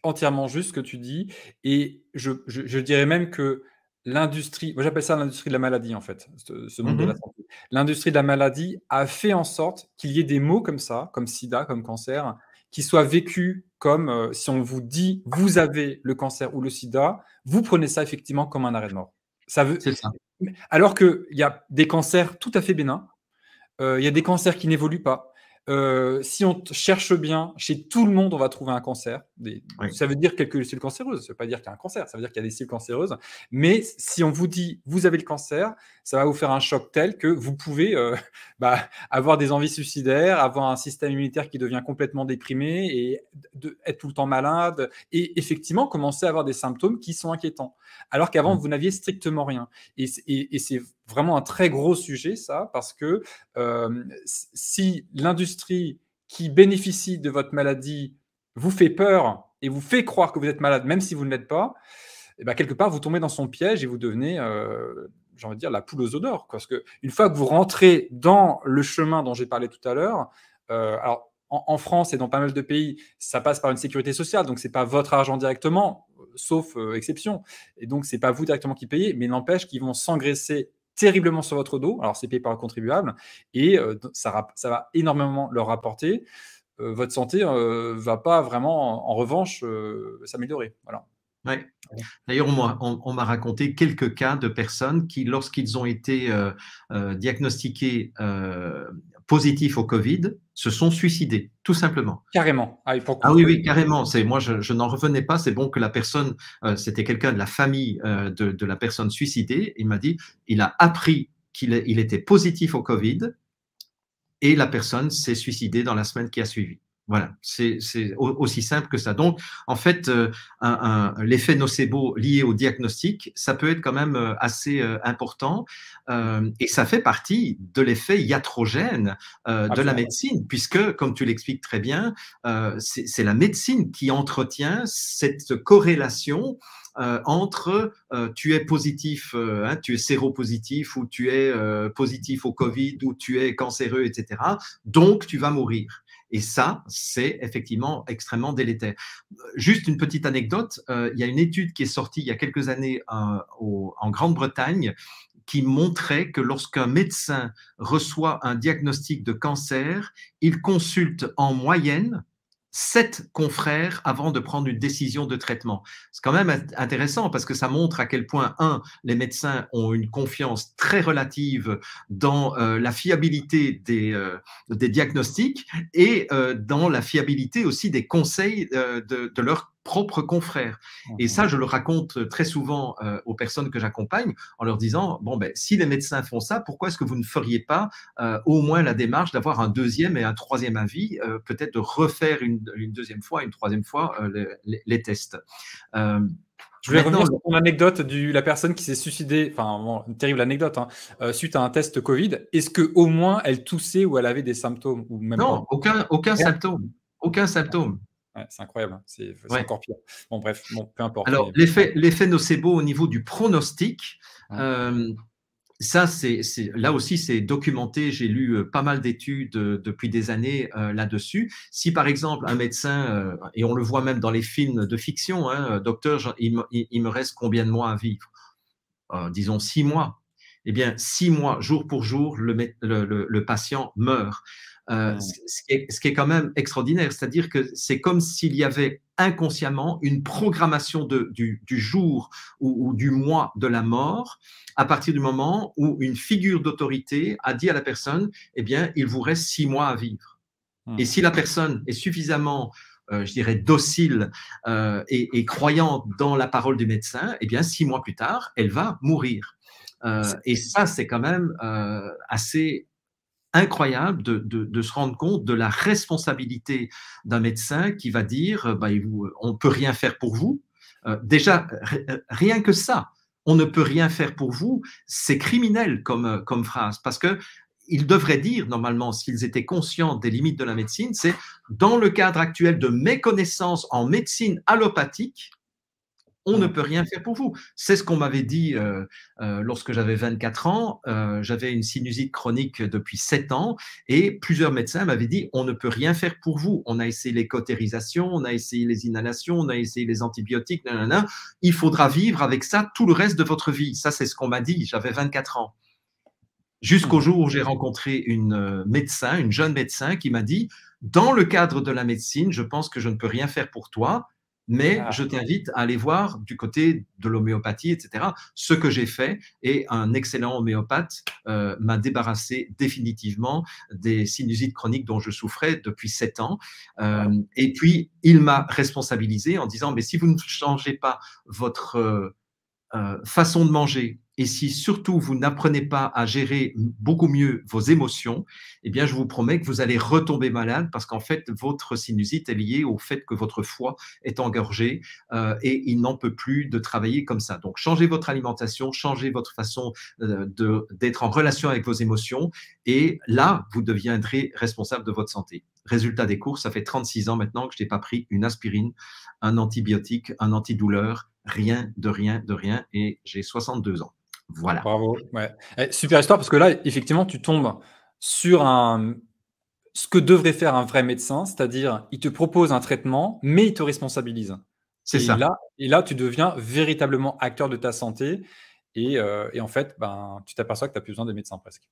entièrement juste ce que tu dis, et je dirais même que l'industrie, moi j'appelle ça l'industrie de la maladie en fait, ce monde de la santé. L'industrie de la maladie a fait en sorte qu'il y ait des mots comme ça, comme sida, comme cancer, qui soient vécus comme, si on vous dit: «Vous avez le cancer ou le sida», vous prenez ça effectivement comme un arrêt de mort. Ça veut C'est ça. Alors qu'il y a des cancers tout à fait bénins, il y a des cancers qui n'évoluent pas. Si on cherche bien, chez tout le monde, on va trouver un cancer. Oui. Ça veut dire quelques cellules cancéreuses. Ça ne veut pas dire qu'il y a un cancer. Ça veut dire qu'il y a des cellules cancéreuses. Mais si on vous dit vous avez le cancer, ça va vous faire un choc tel que vous pouvez avoir des envies suicidaires, avoir un système immunitaire qui devient complètement déprimé et être tout le temps malade et effectivement commencer à avoir des symptômes qui sont inquiétants. Alors qu'avant, vous n'aviez strictement rien. Et c'est vraiment un très gros sujet, ça, parce que si l'industrie qui bénéficie de votre maladie vous fait peur et vous fait croire que vous êtes malade, même si vous ne l'êtes pas, et ben quelque part, vous tombez dans son piège et vous devenez, j'ai envie de dire, la poule aux œufs d'or. Parce qu'une fois que vous rentrez dans le chemin dont j'ai parlé tout à l'heure, alors en France et dans pas mal de pays, ça passe par une sécurité sociale, donc ce n'est pas votre argent directement, sauf exception. Et donc, ce n'est pas vous directement qui payez, mais n'empêche qu'ils vont s'engraisser terriblement sur votre dos. Alors, c'est payé par le contribuable et ça va énormément leur rapporter. Votre santé ne va pas vraiment, en revanche, s'améliorer. Voilà. Ouais. D'ailleurs, on m'a raconté quelques cas de personnes qui, lorsqu'ils ont été diagnostiqués positifs au Covid, se sont suicidés, tout simplement. Carrément. Ah, et pour Ah cause oui, Covid. oui, carrément. Moi, je n'en revenais pas. C'est bon que la personne, c'était quelqu'un de la famille de la personne suicidée. Il m'a dit, il a appris qu'il était positif au Covid et la personne s'est suicidée dans la semaine qui a suivi. Voilà, c'est aussi simple que ça. Donc, en fait, l'effet nocebo lié au diagnostic, ça peut être quand même assez important et ça fait partie de l'effet iatrogène de la médecine, puisque, comme tu l'expliques très bien, c'est la médecine qui entretient cette corrélation entre tu es positif, tu es séropositif ou tu es positif au Covid ou tu es cancéreux, etc. Donc, tu vas mourir. Et ça, c'est effectivement extrêmement délétère. Juste une petite anecdote, il y a une étude qui est sortie il y a quelques années en Grande-Bretagne qui montrait que lorsqu'un médecin reçoit un diagnostic de cancer, il consulte en moyenne 7 confrères avant de prendre une décision de traitement. C'est quand même intéressant parce que ça montre à quel point, les médecins ont une confiance très relative dans la fiabilité des diagnostics et dans la fiabilité aussi des conseils de leurs propres confrères. Et ça, je le raconte très souvent aux personnes que j'accompagne en leur disant, bon, ben, si les médecins font ça, pourquoi est-ce que vous ne feriez pas au moins la démarche d'avoir un deuxième et un troisième avis, peut-être de refaire une deuxième fois, une troisième fois les tests. Je voulais revenir sur ton anecdote de la personne qui s'est suicidée, enfin, bon, une terrible anecdote, suite à un test Covid. Est-ce qu'au moins elle toussait ou elle avait des symptômes ou même Non, pas? aucun symptôme. Aucun symptôme. Ouais, c'est incroyable, c'est Ouais. encore pire. Bon, bref, bon, peu importe. Alors, l'effet nocebo au niveau du pronostic, ça, là aussi, c'est documenté. J'ai lu pas mal d'études depuis des années là-dessus. Si, par exemple, un médecin, et on le voit même dans les films de fiction, docteur, il me reste combien de mois à vivre? Disons 6 mois. Eh bien, 6 mois, jour pour jour, le patient meurt. Ce qui est quand même extraordinaire, c'est-à-dire que c'est comme s'il y avait inconsciemment une programmation du jour ou du mois de la mort à partir du moment où une figure d'autorité a dit à la personne, eh bien, il vous reste 6 mois à vivre. Et si la personne est suffisamment je dirais, docile et croyante dans la parole du médecin, eh bien, 6 mois plus tard, elle va mourir. Et ça, c'est quand même assez incroyable de se rendre compte de la responsabilité d'un médecin qui va dire on ne peut rien faire pour vous. Déjà, rien que ça, on ne peut rien faire pour vous, c'est criminel comme phrase, parce que ils devraient dire, normalement, s'ils étaient conscients des limites de la médecine, c'est dans le cadre actuel de mes connaissances en médecine allopathique, on ne peut rien faire pour vous. C'est ce qu'on m'avait dit lorsque j'avais 24 ans. J'avais une sinusite chronique depuis 7 ans et plusieurs médecins m'avaient dit on ne peut rien faire pour vous. On a essayé les cautérisations, on a essayé les inhalations, on a essayé les antibiotiques, nanana. Il faudra vivre avec ça tout le reste de votre vie. Ça, c'est ce qu'on m'a dit. J'avais 24 ans. Jusqu'au jour où j'ai rencontré une médecin, une jeune médecin qui m'a dit dans le cadre de la médecine, je pense que je ne peux rien faire pour toi, mais je t'invite à aller voir du côté de l'homéopathie, etc. Ce que j'ai fait, et un excellent homéopathe m'a débarrassé définitivement des sinusites chroniques dont je souffrais depuis 7 ans. Et puis, il m'a responsabilisé en disant, mais si vous ne changez pas votre façon de manger, et si surtout vous n'apprenez pas à gérer beaucoup mieux vos émotions, eh bien, je vous promets que vous allez retomber malade parce qu'en fait, votre sinusite est liée au fait que votre foie est engorgé et il n'en peut plus de travailler comme ça. Donc, changez votre alimentation, changez votre façon d'être en relation avec vos émotions et là, vous deviendrez responsable de votre santé. Résultat des courses, ça fait 36 ans maintenant que je n'ai pas pris une aspirine, un antibiotique, un antidouleur, rien, de rien, de rien, et j'ai 62 ans. Voilà. Bravo, ouais. Super histoire parce que là, effectivement, tu tombes sur ce que devrait faire un vrai médecin, c'est-à-dire il te propose un traitement, mais il te responsabilise. C'est ça. Et là, tu deviens véritablement acteur de ta santé et en fait, ben, tu t'aperçois que tu as plus besoin des médecins presque.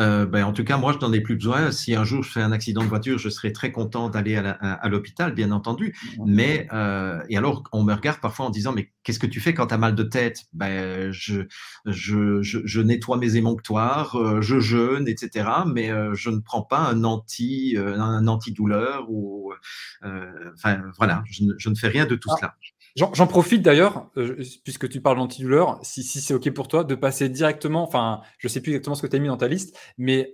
En tout cas, moi, je n'en ai plus besoin. Si un jour je fais un accident de voiture, je serai très content d'aller à l'hôpital, bien entendu. Mais, et alors, on me regarde parfois en disant, mais qu'est-ce que tu fais quand tu as mal de tête? Je nettoie mes émonctoires, je jeûne, etc. Mais je ne prends pas un antidouleur ou, enfin, voilà, je ne fais rien de tout cela. J'en profite d'ailleurs, puisque tu parles d'antidouleur, si c'est OK pour toi, de passer directement, enfin, je ne sais plus exactement ce que tu as mis dans ta liste, mais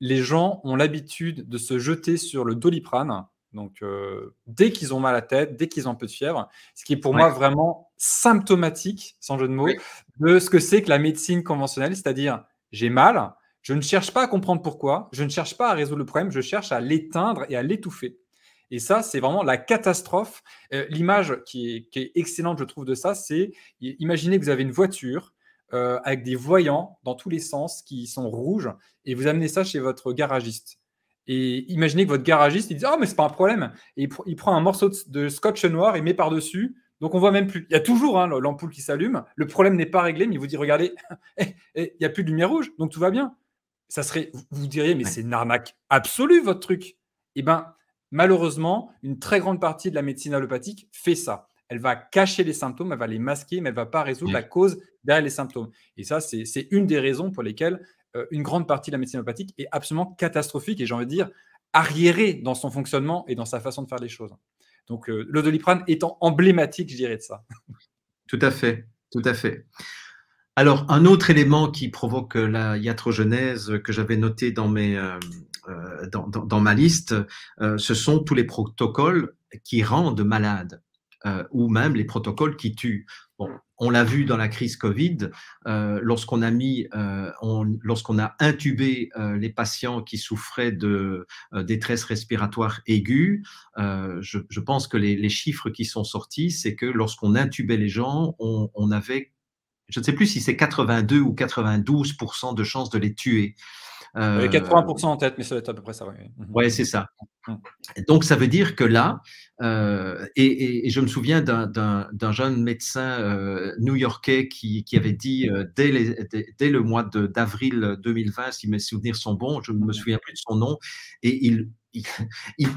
les gens ont l'habitude de se jeter sur le Doliprane, donc dès qu'ils ont mal à la tête, dès qu'ils ont un peu de fièvre, ce qui est pour moi vraiment symptomatique, sans jeu de mots, de ce que c'est que la médecine conventionnelle, c'est-à-dire j'ai mal, je ne cherche pas à comprendre pourquoi, je ne cherche pas à résoudre le problème, je cherche à l'éteindre et à l'étouffer. Et ça, c'est vraiment la catastrophe. L'image qui est excellente, je trouve, de ça, c'est imaginez que vous avez une voiture avec des voyants dans tous les sens qui sont rouges et vous amenez ça chez votre garagiste. Et imaginez que votre garagiste, il dit « Oh, mais c'est pas un problème !» Et il prend un morceau de scotch noir, il met par-dessus, donc on voit même plus. Il y a toujours l'ampoule qui s'allume, le problème n'est pas réglé, mais il vous dit « Regardez, il n'y a plus de lumière rouge, donc tout va bien. » Ça serait, vous diriez « Mais c'est une arnaque absolue, votre truc !» Eh bien, malheureusement, une très grande partie de la médecine allopathique fait ça. Elle va cacher les symptômes, elle va les masquer, mais elle ne va pas résoudre la cause derrière les symptômes. Et ça, c'est une des raisons pour lesquelles une grande partie de la médecine allopathique est absolument catastrophique et j'ai envie de dire arriérée dans son fonctionnement et dans sa façon de faire les choses. Donc, le Doliprane étant emblématique, je dirais, de ça. Tout à fait, tout à fait. Alors, un autre élément qui provoque la iatrogenèse que j'avais noté dans ma liste, ce sont tous les protocoles qui rendent malade ou même les protocoles qui tuent. Bon, on l'a vu dans la crise Covid, lorsqu'on a intubé les patients qui souffraient de détresse respiratoire aiguë, je pense que les chiffres qui sont sortis, c'est que lorsqu'on intubait les gens, on avait, je ne sais plus si c'est 82 ou 92% de chances de les tuer. 80% en tête, mais ça doit être à peu près ça. Ouais, c'est ça. Donc, ça veut dire que là, et je me souviens d'un jeune médecin new-yorkais qui avait dit dès le mois d'avril 2020, si mes souvenirs sont bons, je ne me souviens plus de son nom, et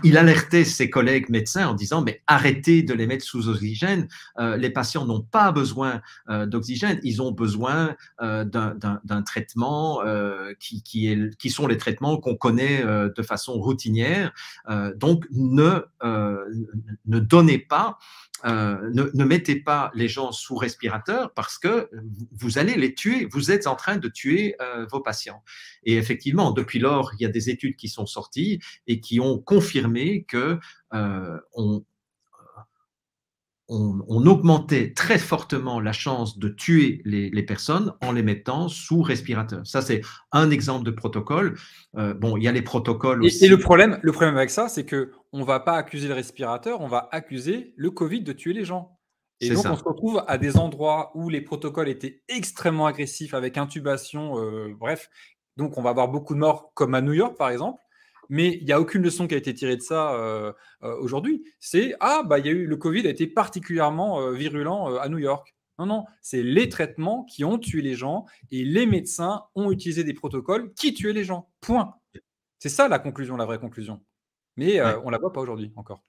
il alertait ses collègues médecins en disant mais arrêtez de les mettre sous oxygène, les patients n'ont pas besoin d'oxygène, ils ont besoin d'un traitement qui sont les traitements qu'on connaît de façon routinière. Donc ne donnez pas, ne mettez pas les gens sous respirateur parce que vous allez les tuer. Vous êtes en train de tuer vos patients. Et effectivement, depuis lors, il y a des études qui sont sorties et qui ont confirmé que on augmentait très fortement la chance de tuer les personnes en les mettant sous respirateur. Ça, c'est un exemple de protocole. Bon, il y a les protocoles Et aussi. le problème avec ça, c'est qu'on ne va pas accuser le respirateur, on va accuser le Covid de tuer les gens. Et C'est donc, on ça. se retrouve à des endroits où les protocoles étaient extrêmement agressifs avec intubation, bref. Donc, on va avoir beaucoup de morts, comme à New York, par exemple. Mais il n'y a aucune leçon qui a été tirée de ça aujourd'hui. C'est, ah, bah, il y a eu, le Covid a été particulièrement virulent à New York. Non, non, c'est les traitements qui ont tué les gens et les médecins ont utilisé des protocoles qui tuaient les gens. Point. C'est ça la conclusion, la vraie conclusion. Mais Ouais. on la voit pas aujourd'hui encore.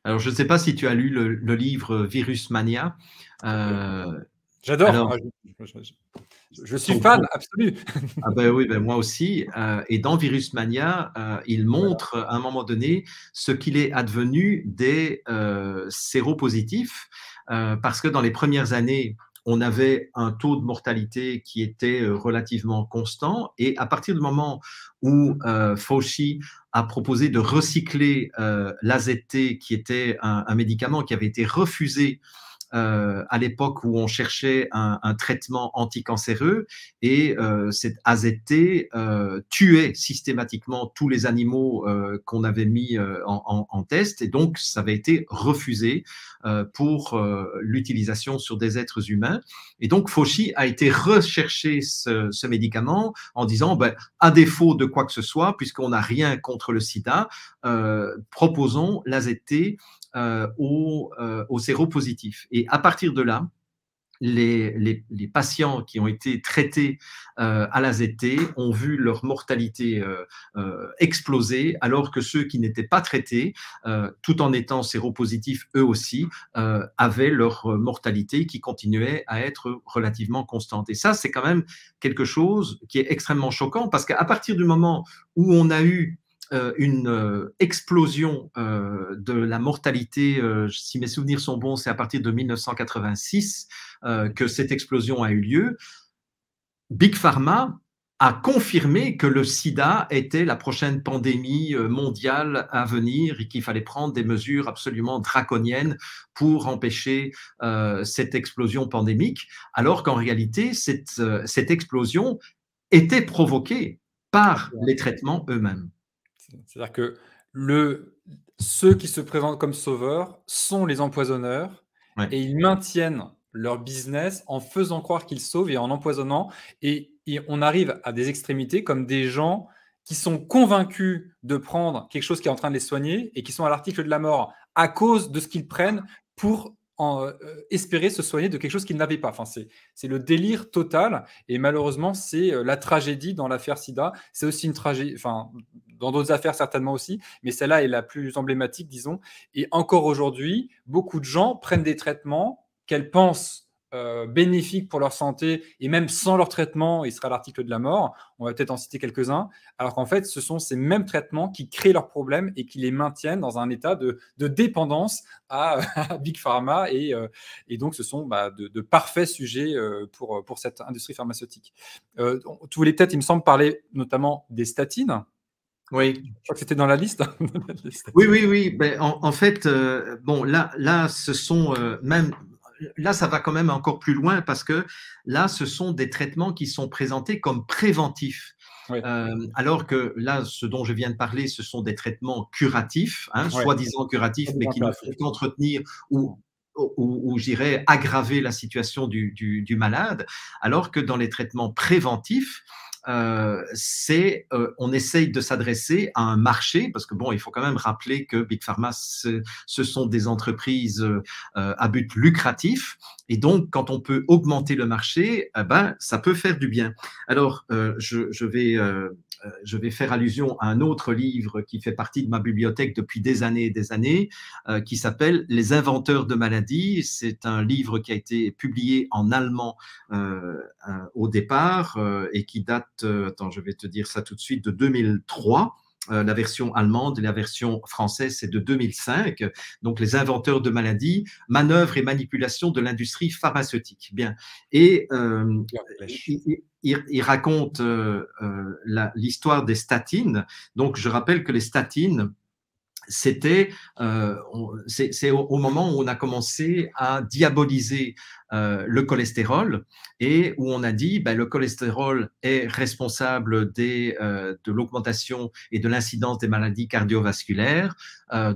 Alors, je ne sais pas si tu as lu le livre Virus Mania. Complètement. Euh, J'adore. alors, Je suis son fan pro- absolu. Ah ben oui, ben moi aussi. Et dans Virus Mania, il Voilà. montre à un moment donné ce qu'il est advenu des séropositifs, parce que dans les premières années, on avait un taux de mortalité qui était relativement constant, et à partir du moment où Fauci a proposé de recycler l'AZT, qui était un médicament qui avait été refusé à l'époque où on cherchait un traitement anticancéreux, et cet AZT tuait systématiquement tous les animaux qu'on avait mis en test, et donc ça avait été refusé pour l'utilisation sur des êtres humains. Et donc Fauci a été rechercher ce médicament en disant, ben, à défaut de quoi que ce soit, puisqu'on n'a rien contre le sida, proposons l'AZT aux séropositifs. Et à partir de là, les patients qui ont été traités à l'AZT ont vu leur mortalité exploser, alors que ceux qui n'étaient pas traités, tout en étant séropositifs eux aussi, avaient leur mortalité qui continuait à être relativement constante. Et ça, c'est quand même quelque chose qui est extrêmement choquant, parce qu'à partir du moment où on a eu une explosion de la mortalité, si mes souvenirs sont bons, c'est à partir de 1986 que cette explosion a eu lieu. Big Pharma a confirmé que le sida était la prochaine pandémie mondiale à venir et qu'il fallait prendre des mesures absolument draconiennes pour empêcher cette explosion pandémique, alors qu'en réalité, cette explosion était provoquée par les traitements eux-mêmes. C'est-à-dire que ceux qui se présentent comme sauveurs sont les empoisonneurs Ouais. et ils maintiennent leur business en faisant croire qu'ils sauvent et en empoisonnant. Et on arrive à des extrémités comme des gens qui sont convaincus de prendre quelque chose qui est en train de les soigner et qui sont à l'article de la mort à cause de ce qu'ils prennent pour espérer se soigner de quelque chose qu'ils n'avaient pas. Enfin, c'est le délire total et malheureusement, c'est la tragédie dans l'affaire SIDA. C'est aussi une tragédie, enfin, dans d'autres affaires certainement aussi, mais celle-là est la plus emblématique, disons. Et encore aujourd'hui, beaucoup de gens prennent des traitements qu'elles pensent bénéfiques pour leur santé, et même sans leur traitement, il sera l'article de la mort, on va peut-être en citer quelques-uns, alors qu'en fait, ce sont ces mêmes traitements qui créent leurs problèmes et qui les maintiennent dans un état de dépendance à Big Pharma, et donc ce sont de parfaits sujets pour cette industrie pharmaceutique. Tu voulais peut-être, il me semble, parler notamment des statines. Oui. Je crois que c'était dans la liste. Oui, oui, oui. Ben, en fait, bon, là, ce sont même. Là, ça va quand même encore plus loin, parce que là, ce sont des traitements qui sont présentés comme préventifs. Oui, Alors que là, ce dont je viens de parler, ce sont des traitements curatifs, hein, ouais, soi-disant curatifs, mais qui ne font qu'entretenir ou j'irais, aggraver la situation du malade, alors que dans les traitements préventifs, on essaye de s'adresser à un marché, parce que bon, il faut quand même rappeler que Big Pharma, ce sont des entreprises à but lucratif, et donc quand on peut augmenter le marché, ben, ça peut faire du bien. Alors, je vais faire allusion à un autre livre qui fait partie de ma bibliothèque depuis des années et des années, qui s'appelle Les inventeurs de maladies. C'est un livre qui a été publié en allemand au départ et qui date, attends, je vais te dire ça tout de suite, de 2003. La version allemande, et la version française, c'est de 2005. Donc, les inventeurs de maladies, manœuvres et manipulations de l'industrie pharmaceutique. Bien. Et il raconte l'histoire des statines. Donc, je rappelle que les statines, c'était, c'est au moment où on a commencé à diaboliser le cholestérol et où on a dit ben, le cholestérol est responsable de l'augmentation et de l'incidence des maladies cardiovasculaires.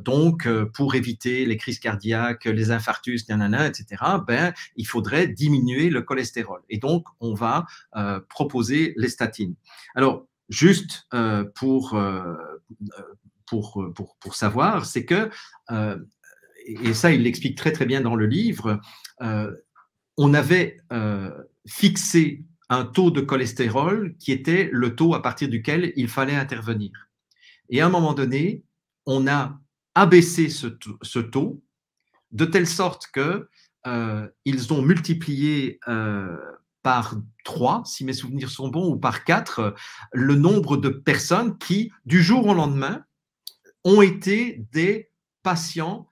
Donc, pour éviter les crises cardiaques, les infarctus, nanana, etc., ben, il faudrait diminuer le cholestérol. Et donc, on va proposer les statines. Alors, juste pour savoir, c'est que, et ça il l'explique très très bien dans le livre, on avait fixé un taux de cholestérol qui était le taux à partir duquel il fallait intervenir. Et à un moment donné, on a abaissé ce taux de telle sorte que ils ont multiplié par 3, si mes souvenirs sont bons, ou par 4, le nombre de personnes qui, du jour au lendemain, ont été des patients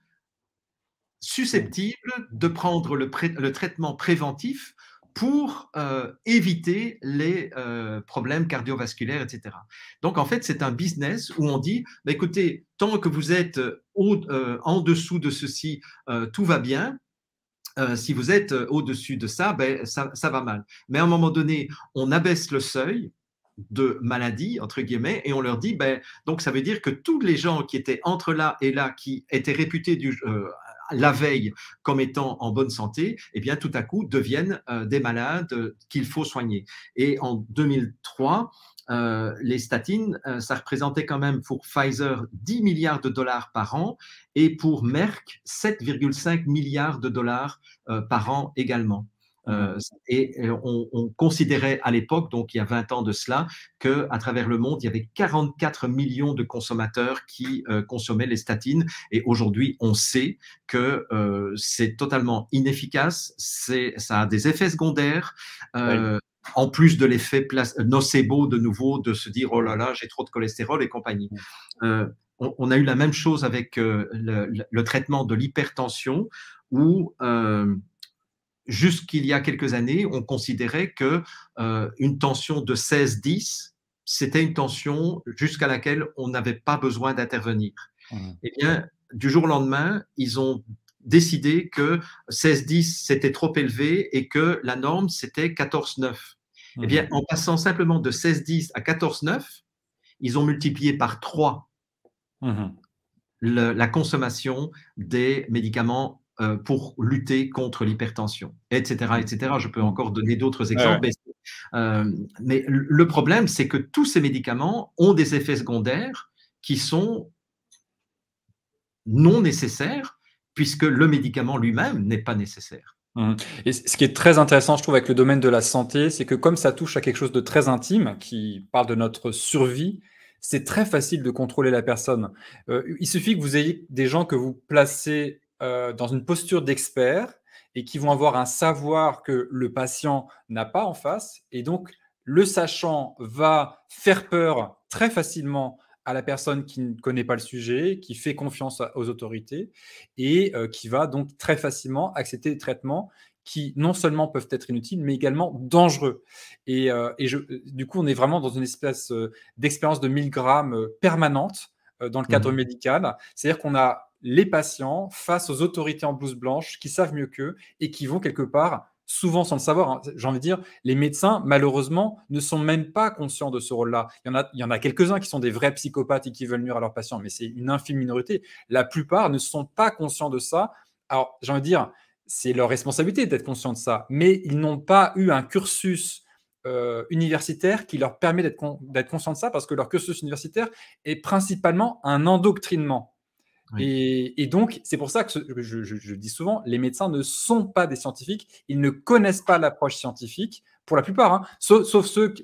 susceptibles de prendre le traitement préventif pour éviter les problèmes cardiovasculaires, etc. Donc, en fait, c'est un business où on dit, bah, écoutez, tant que vous êtes en dessous de ceci, tout va bien. Si vous êtes au-dessus de ça, ben, ça va mal. Mais à un moment donné, on abaisse le seuil de maladie, entre guillemets, et on leur dit, ben, donc ça veut dire que tous les gens qui étaient entre là et là, qui étaient réputés la veille comme étant en bonne santé, eh bien, tout à coup, deviennent des malades qu'il faut soigner. Et en 2003, les statines, ça représentait quand même pour Pfizer 10 milliards de dollars par an et pour Merck 7,5 milliards de dollars par an également. Et on considérait à l'époque, donc il y a 20 ans de cela, qu'à travers le monde, il y avait 44 millions de consommateurs qui consommaient les statines. Et aujourd'hui, on sait que c'est totalement inefficace, ça a des effets secondaires. Oui. En plus de l'effet nocebo de nouveau, de se dire, oh là là, j'ai trop de cholestérol et compagnie. On a eu la même chose avec le traitement de l'hypertension où jusqu'il y a quelques années, on considérait que une tension de 16-10, c'était une tension jusqu'à laquelle on n'avait pas besoin d'intervenir. Eh bien, du jour au lendemain, ils ont décidé que 16-10, c'était trop élevé et que la norme, c'était 14-9. Eh bien, en passant simplement de 16-10 à 14-9, ils ont multiplié par 3 la consommation des médicaments pour lutter contre l'hypertension, etc., etc. Je peux encore donner d'autres exemples, mais le problème, c'est que tous ces médicaments ont des effets secondaires qui sont non nécessaires, puisque le médicament lui-même n'est pas nécessaire. Et ce qui est très intéressant, je trouve, avec le domaine de la santé, c'est que comme ça touche à quelque chose de très intime, qui parle de notre survie, c'est très facile de contrôler la personne. Il suffit que vous ayez des gens que vous placez dans une posture d'expert et qui vont avoir un savoir que le patient n'a pas en face. Et donc, le sachant va faire peur très facilement à la personne qui ne connaît pas le sujet, qui fait confiance aux autorités et qui va donc très facilement accepter des traitements qui non seulement peuvent être inutiles, mais également dangereux. Du coup, on est vraiment dans une espèce d'expérience de 1000 grammes permanente dans le cadre médical. C'est-à-dire qu'on a les patients face aux autorités en blouse blanche qui savent mieux qu'eux et qui vont quelque part, souvent sans le savoir, hein, j'ai envie de dire, les médecins, malheureusement, ne sont même pas conscients de ce rôle-là. Il y en a quelques-uns qui sont des vrais psychopathes et qui veulent nuire à leurs patients, mais c'est une infime minorité. La plupart ne sont pas conscients de ça. Alors, j'ai envie de dire, c'est leur responsabilité d'être conscients de ça, mais ils n'ont pas eu un cursus universitaire qui leur permet d'être conscients de ça parce que leur cursus universitaire est principalement un endoctrinement. Oui. Et donc, c'est pour ça que je dis souvent, les médecins ne sont pas des scientifiques, ils ne connaissent pas l'approche scientifique, pour la plupart, hein, sauf ceux,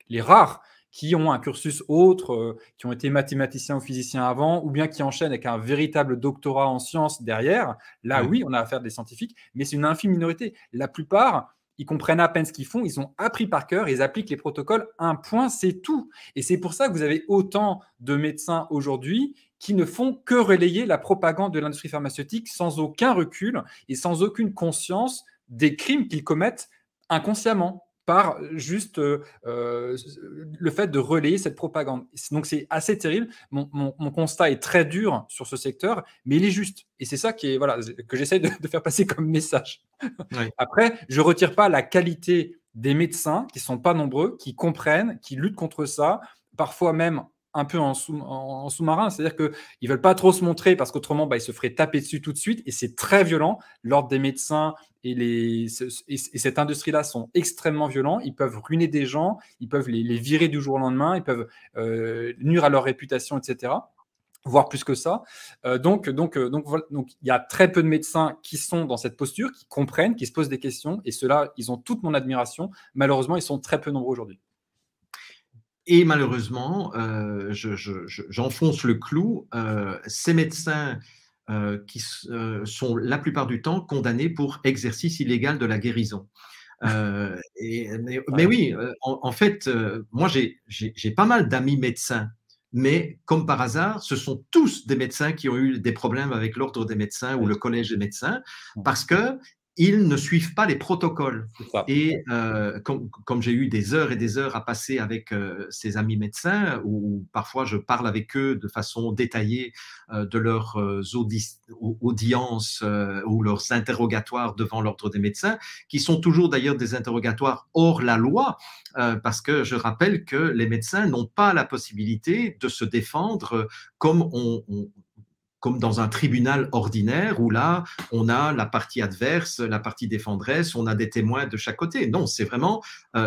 les rares, qui ont un cursus autre, qui ont été mathématiciens ou physiciens avant, ou bien qui enchaînent avec un véritable doctorat en sciences derrière. Là, oui, on a affaire à des scientifiques, mais c'est une infime minorité. La plupart, ils comprennent à peine ce qu'ils font, ils ont appris par cœur, ils appliquent les protocoles, un point, c'est tout. Et c'est pour ça que vous avez autant de médecins aujourd'hui qui ne font que relayer la propagande de l'industrie pharmaceutique sans aucun recul et sans aucune conscience des crimes qu'ils commettent inconsciemment. par juste le fait de relayer cette propagande. Donc c'est assez terrible. Mon constat est très dur sur ce secteur, mais il est juste. Et c'est ça qui est, voilà, que j'essaie de faire passer comme message. Oui. Après, je ne retire pas la qualité des médecins, qui ne sont pas nombreux, qui comprennent, qui luttent contre ça, parfois même un peu en sous-marin, c'est-à-dire qu'ils ne veulent pas trop se montrer parce qu'autrement, ils se feraient taper dessus tout de suite et c'est très violent. L'ordre des médecins et cette industrie-là sont extrêmement violents. Ils peuvent ruiner des gens, ils peuvent les virer du jour au lendemain, ils peuvent nuire à leur réputation, etc. Voire plus que ça. Donc, il y a très peu de médecins qui sont dans cette posture, qui comprennent, qui se posent des questions, et ceux-là, ils ont toute mon admiration. Malheureusement, ils sont très peu nombreux aujourd'hui. Et malheureusement, j'enfonce le clou, ces médecins qui sont la plupart du temps condamnés pour exercice illégal de la guérison. Mais oui, en fait, moi j'ai pas mal d'amis médecins, mais comme par hasard, ce sont tous des médecins qui ont eu des problèmes avec l'ordre des médecins ou le collège des médecins, parce que ils ne suivent pas les protocoles. Et comme j'ai eu des heures et des heures à passer avec ces amis médecins, où parfois je parle avec eux de façon détaillée de leurs audiences ou leurs interrogatoires devant l'ordre des médecins, qui sont toujours d'ailleurs des interrogatoires hors la loi, parce que je rappelle que les médecins n'ont pas la possibilité de se défendre comme dans un tribunal ordinaire où là, on a la partie adverse, la partie défenderesse, on a des témoins de chaque côté. Non, c'est vraiment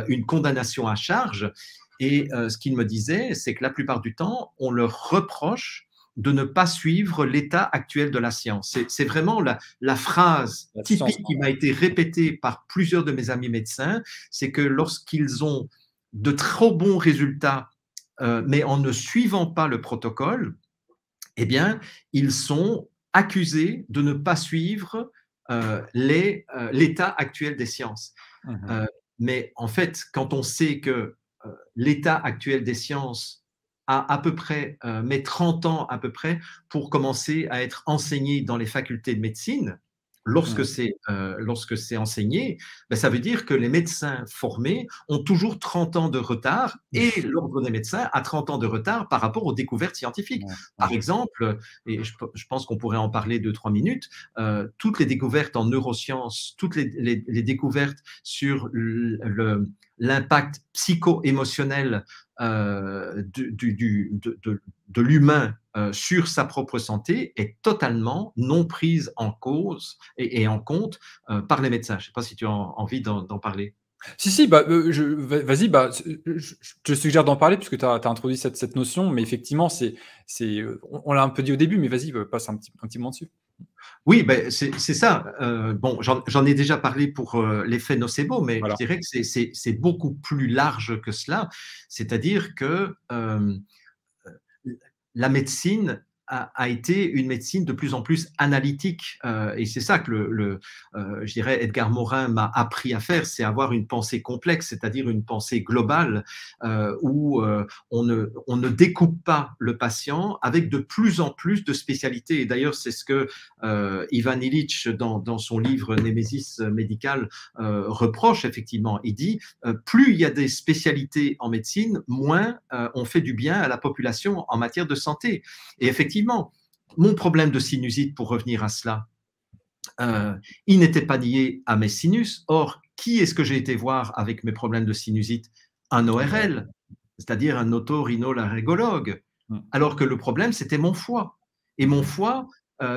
une condamnation à charge. Et ce qu'il me disait, c'est que la plupart du temps, on leur reproche de ne pas suivre l'état actuel de la science. C'est vraiment la phrase typique qui m'a été répétée par plusieurs de mes amis médecins, c'est que lorsqu'ils ont de trop bons résultats, mais en ne suivant pas le protocole, eh bien, ils sont accusés de ne pas suivre l'état actuel des sciences. Mais en fait, quand on sait que l'état actuel des sciences a à peu près, met 30 ans à peu près pour commencer à être enseigné dans les facultés de médecine, lorsque c'est enseigné, ça veut dire que les médecins formés ont toujours 30 ans de retard et l'ordre des médecins a 30 ans de retard par rapport aux découvertes scientifiques. Par exemple, et je pense qu'on pourrait en parler 2-3 minutes, toutes les découvertes en neurosciences, toutes les découvertes sur l'impact psycho-émotionnel de l'humain sur sa propre santé est totalement non prise en cause et en compte par les médecins. Je ne sais pas si tu as envie d'en parler. Si, vas-y, je te suggère d'en parler puisque tu as introduit cette notion, mais effectivement, on l'a un peu dit au début, mais vas-y, passe un petit moment dessus. Oui, c'est ça. Bon, j'en ai déjà parlé pour l'effet nocebo, mais je dirais que c'est beaucoup plus large que cela. C'est-à-dire que la médecine a été une médecine de plus en plus analytique. Et c'est ça que je dirais, Edgar Morin m'a appris à faire, c'est avoir une pensée complexe, c'est-à-dire une pensée globale où on ne découpe pas le patient avec de plus en plus de spécialités. Et d'ailleurs, c'est ce que Ivan Illich, dans son livre Némésis médical, reproche effectivement. Il dit, plus il y a des spécialités en médecine, moins on fait du bien à la population en matière de santé. Et effectivement, mon problème de sinusite, pour revenir à cela, il n'était pas lié à mes sinus. Or, qui est-ce que j'ai été voir avec mes problèmes de sinusite? Un ORL, c'est-à-dire un otorhinolaryngologue. Alors que le problème, c'était mon foie. Et mon foie,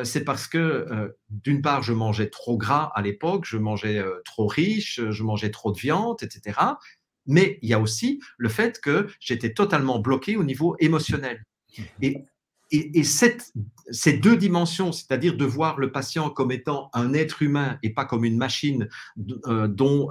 c'est parce que, d'une part, je mangeais trop gras à l'époque, je mangeais trop riche, je mangeais trop de viande, etc. Mais il y a aussi le fait que j'étais totalement bloqué au niveau émotionnel. Et ces deux dimensions, c'est-à-dire de voir le patient comme étant un être humain et pas comme une machine dont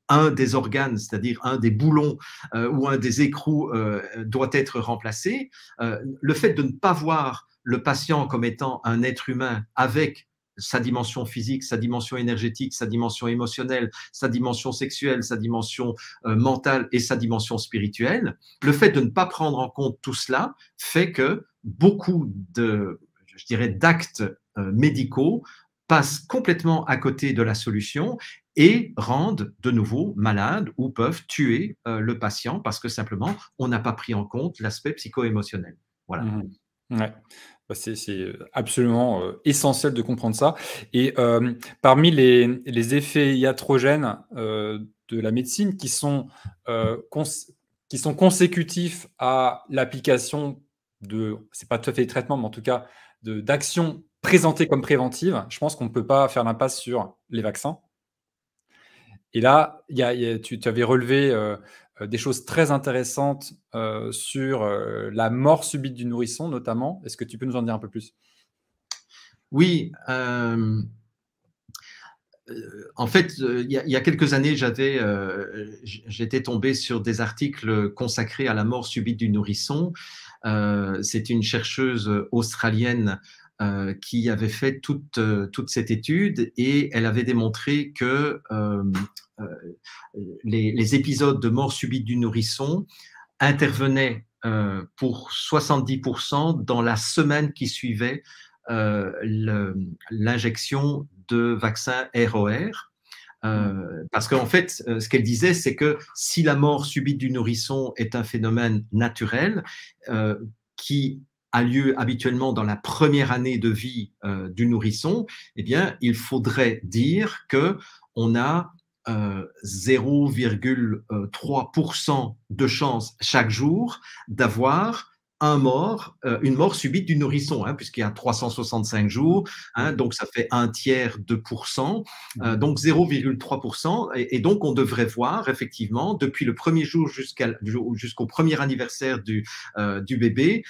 un des organes, c'est-à-dire un des boulons ou un des écrous doit être remplacé, le fait de ne pas voir le patient comme étant un être humain avec sa dimension physique, sa dimension énergétique, sa dimension émotionnelle, sa dimension sexuelle, sa dimension mentale et sa dimension spirituelle, le fait de ne pas prendre en compte tout cela fait que beaucoup d'actes médicaux passent complètement à côté de la solution et rendent de nouveau malade ou peuvent tuer le patient parce que simplement, on n'a pas pris en compte l'aspect psycho-émotionnel. Voilà. Mmh. Ouais. Bah, c'est absolument, essentiel de comprendre ça et parmi les effets iatrogènes, de la médecine cons qui sont consécutifs à l'application de c'est pas tout à fait des traitements, mais en tout cas d'actions présentées comme préventives, je pense qu'on ne peut pas faire l'impasse sur les vaccins. Et là, tu avais relevé, des choses très intéressantes, sur, la mort subite du nourrisson notamment. Est-ce que tu peux nous en dire un peu plus? Oui, en fait, il y a quelques années, j'étais tombé sur des articles consacrés à la mort subite du nourrisson. C'est une chercheuse australienne qui avait fait toute cette étude et elle avait démontré que euh, les épisodes de mort subite du nourrisson intervenaient pour 70% dans la semaine qui suivait l'injection de vaccin ROR. Parce qu'en fait, ce qu'elle disait, c'est que si la mort subite du nourrisson est un phénomène naturel qui a lieu habituellement dans la première année de vie du nourrisson, eh bien, il faudrait dire que on a 0,3% de chance chaque jour d'avoir une mort subite du nourrisson, puisqu'il y a 365 jours, donc ça fait un tiers de pourcent, donc 0,3%, et donc on devrait voir effectivement depuis le premier jour jusqu'au premier anniversaire du bébé,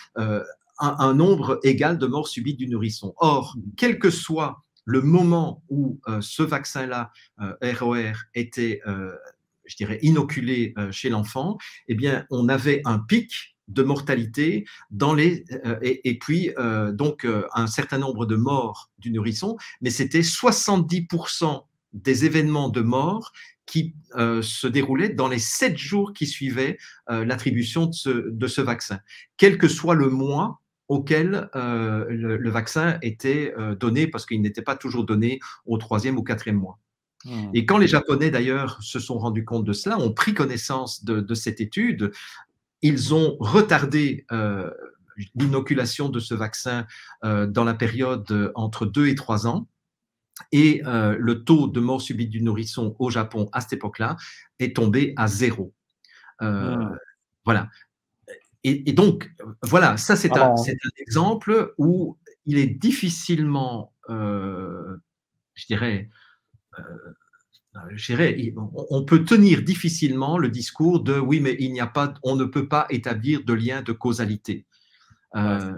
un nombre égal de morts subites du nourrisson. Or, quel que soit le moment où ce vaccin-là, ROR, était, je dirais, inoculé chez l'enfant, eh bien, on avait un pic de mortalité et puis donc un certain nombre de morts du nourrisson, mais c'était 70% des événements de mort qui se déroulaient dans les 7 jours qui suivaient l'attribution de ce vaccin, quel que soit le mois auquel le vaccin était donné, parce qu'il n'était pas toujours donné au 3e ou 4e mois. Et quand les Japonais, d'ailleurs, se sont rendus compte de cela, ont pris connaissance de cette étude, ils ont retardé l'inoculation de ce vaccin dans la période entre 2 et 3 ans. Et le taux de mort subite du nourrisson au Japon à cette époque-là est tombé à 0. Voilà. Et donc, voilà, ça c'est un exemple où il est difficilement, je dirais, on peut tenir difficilement le discours de oui, mais on ne peut pas établir de lien de causalité. Quand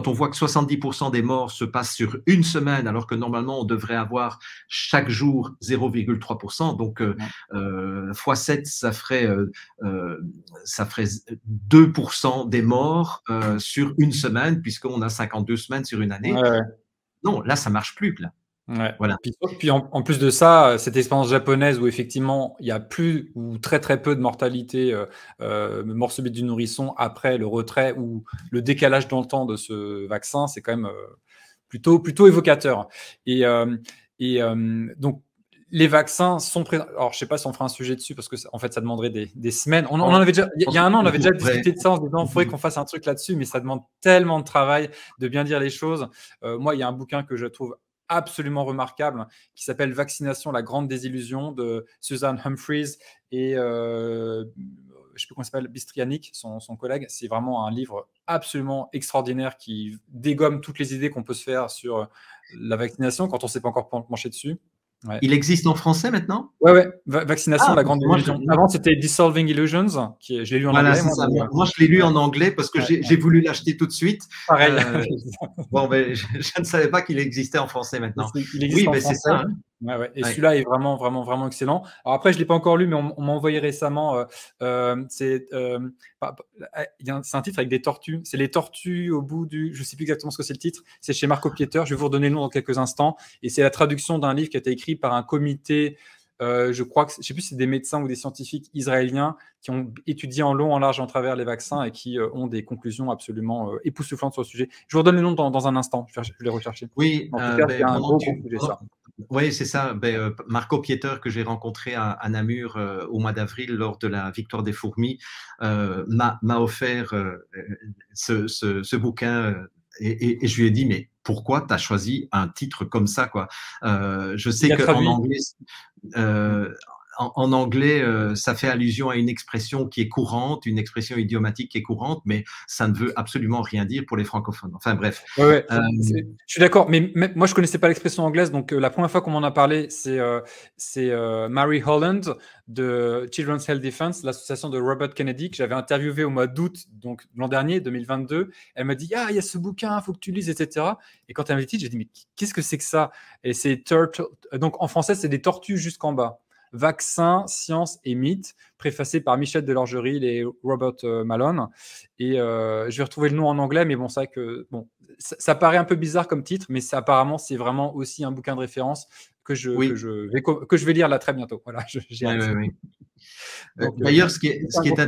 on voit que 70% des morts se passent sur une semaine, alors que normalement on devrait avoir chaque jour 0,3%, donc fois 7, ça ferait 2% des morts sur une semaine, puisqu'on a 52 semaines sur une année. Non, là, ça marche plus. Là. Ouais. Voilà. Puis en plus de ça, cette expérience japonaise où effectivement il y a plus ou très très peu de mortalité, mort subite du nourrisson après le retrait ou le décalage dans le temps de ce vaccin, c'est quand même plutôt évocateur. Donc les vaccins sont présents. Alors je sais pas si on fera un sujet dessus parce que en fait ça demanderait des semaines. On en avait déjà il y a un an on avait déjà discuté de ça en se disant il faudrait qu'on fasse un truc là-dessus, mais ça demande tellement de travail de bien dire les choses. Moi il y a un bouquin que je trouve absolument remarquable qui s'appelle Vaccination, la grande désillusion de Susan Humphries et je sais plus comment il s'appelle, Bistrianic, son collègue. C'est vraiment un livre absolument extraordinaire qui dégomme toutes les idées qu'on peut se faire sur la vaccination quand on ne s'est pas encore penché dessus. Ouais. Il existe en français maintenant? Ouais. Vaccination, la grande désillusion. Avant, c'était Dissolving Illusions, je l'ai lu en anglais. Moi, je l'ai lu en anglais parce que j'ai voulu l'acheter tout de suite. Pareil. Je ne savais pas qu'il existait en français maintenant. Il existe en français. C'est ça. Et celui-là est vraiment, vraiment, vraiment excellent. Alors après, je ne l'ai pas encore lu, mais on m'a envoyé récemment. C'est un titre avec des tortues. C'est les tortues au bout du. Je ne sais plus exactement ce que c'est le titre. C'est chez Marco Pieter. Je vais vous redonner le nom dans quelques instants. Et c'est la traduction d'un livre qui a été écrit par un comité Je crois que, je ne sais plus si c'est des médecins ou des scientifiques israéliens qui ont étudié en long, en large, en travers les vaccins et qui ont des conclusions absolument époustouflantes sur le sujet. Je vous redonne le nom dans un instant, je vais les rechercher. Oui, En tout cas, c'est un gros sujet, ça. Oui, c'est ça. Marco Pieter, que j'ai rencontré à Namur au mois d'avril lors de la victoire des fourmis, m'a offert ce bouquin et je lui ai dit, mais pourquoi tu as choisi un titre comme ça, quoi? Je sais qu'en anglais, en anglais, ça fait allusion à une expression qui est courante, une expression idiomatique qui est courante, mais ça ne veut absolument rien dire pour les francophones. Enfin bref. Ouais, je suis d'accord, mais moi je connaissais pas l'expression anglaise, donc la première fois qu'on m'en a parlé, c'est Mary Holland de Children's Health Defense, l'association de Robert Kennedy, que j'avais interviewé au mois d'août, donc l'an dernier, 2022. Elle m'a dit, ah, il y a ce bouquin, il faut que tu lises, etc. Et quand elle m'a dit, j'ai dit, mais qu'est-ce que c'est que ça? Et c'est Turtle, donc en français, c'est des tortues jusqu'en bas. Vaccins, sciences et mythes, préfacé par Michel Delorgerie et Robert Malone. Et je vais retrouver le nom en anglais, mais bon, c'est vrai que ça paraît un peu bizarre comme titre, mais apparemment, c'est vraiment aussi un bouquin de référence que je vais lire là très bientôt. Voilà, j'ai hâte. Oui. D'ailleurs, ce qui est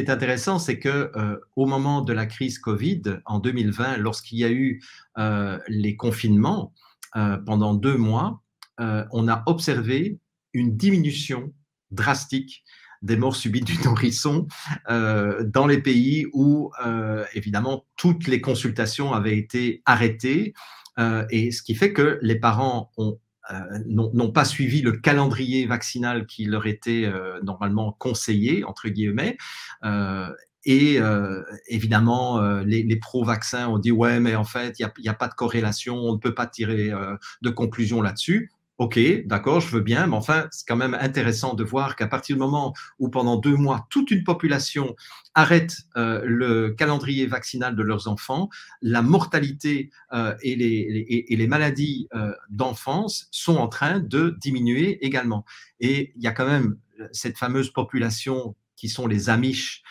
intéressant, c'est que au moment de la crise Covid en 2020, lorsqu'il y a eu les confinements pendant 2 mois, on a observé une diminution drastique des morts subites du nourrisson dans les pays où, évidemment, toutes les consultations avaient été arrêtées. Et ce qui fait que les parents n'ont pas suivi le calendrier vaccinal qui leur était normalement conseillé, entre guillemets. Évidemment, les pro-vaccins ont dit « Ouais, mais en fait, il n'y a pas de corrélation, on ne peut pas tirer de conclusion là-dessus. » Ok, d'accord, je veux bien, mais enfin, c'est quand même intéressant de voir qu'à partir du moment où pendant 2 mois, toute une population arrête le calendrier vaccinal de leurs enfants, la mortalité et les maladies d'enfance sont en train de diminuer également. Et il y a quand même cette fameuse population qui sont les Amish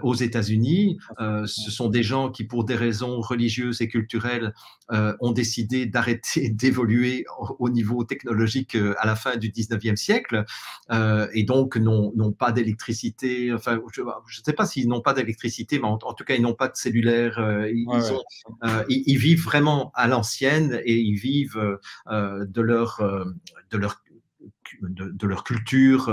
aux États-Unis. Ce sont des gens qui, pour des raisons religieuses et culturelles, ont décidé d'arrêter d'évoluer au niveau technologique à la fin du 19e siècle et donc n'ont pas d'électricité. Enfin, je ne sais pas s'ils n'ont pas d'électricité, mais en tout cas, ils n'ont pas de cellulaire. Ils vivent vraiment à l'ancienne et ils vivent de leur culture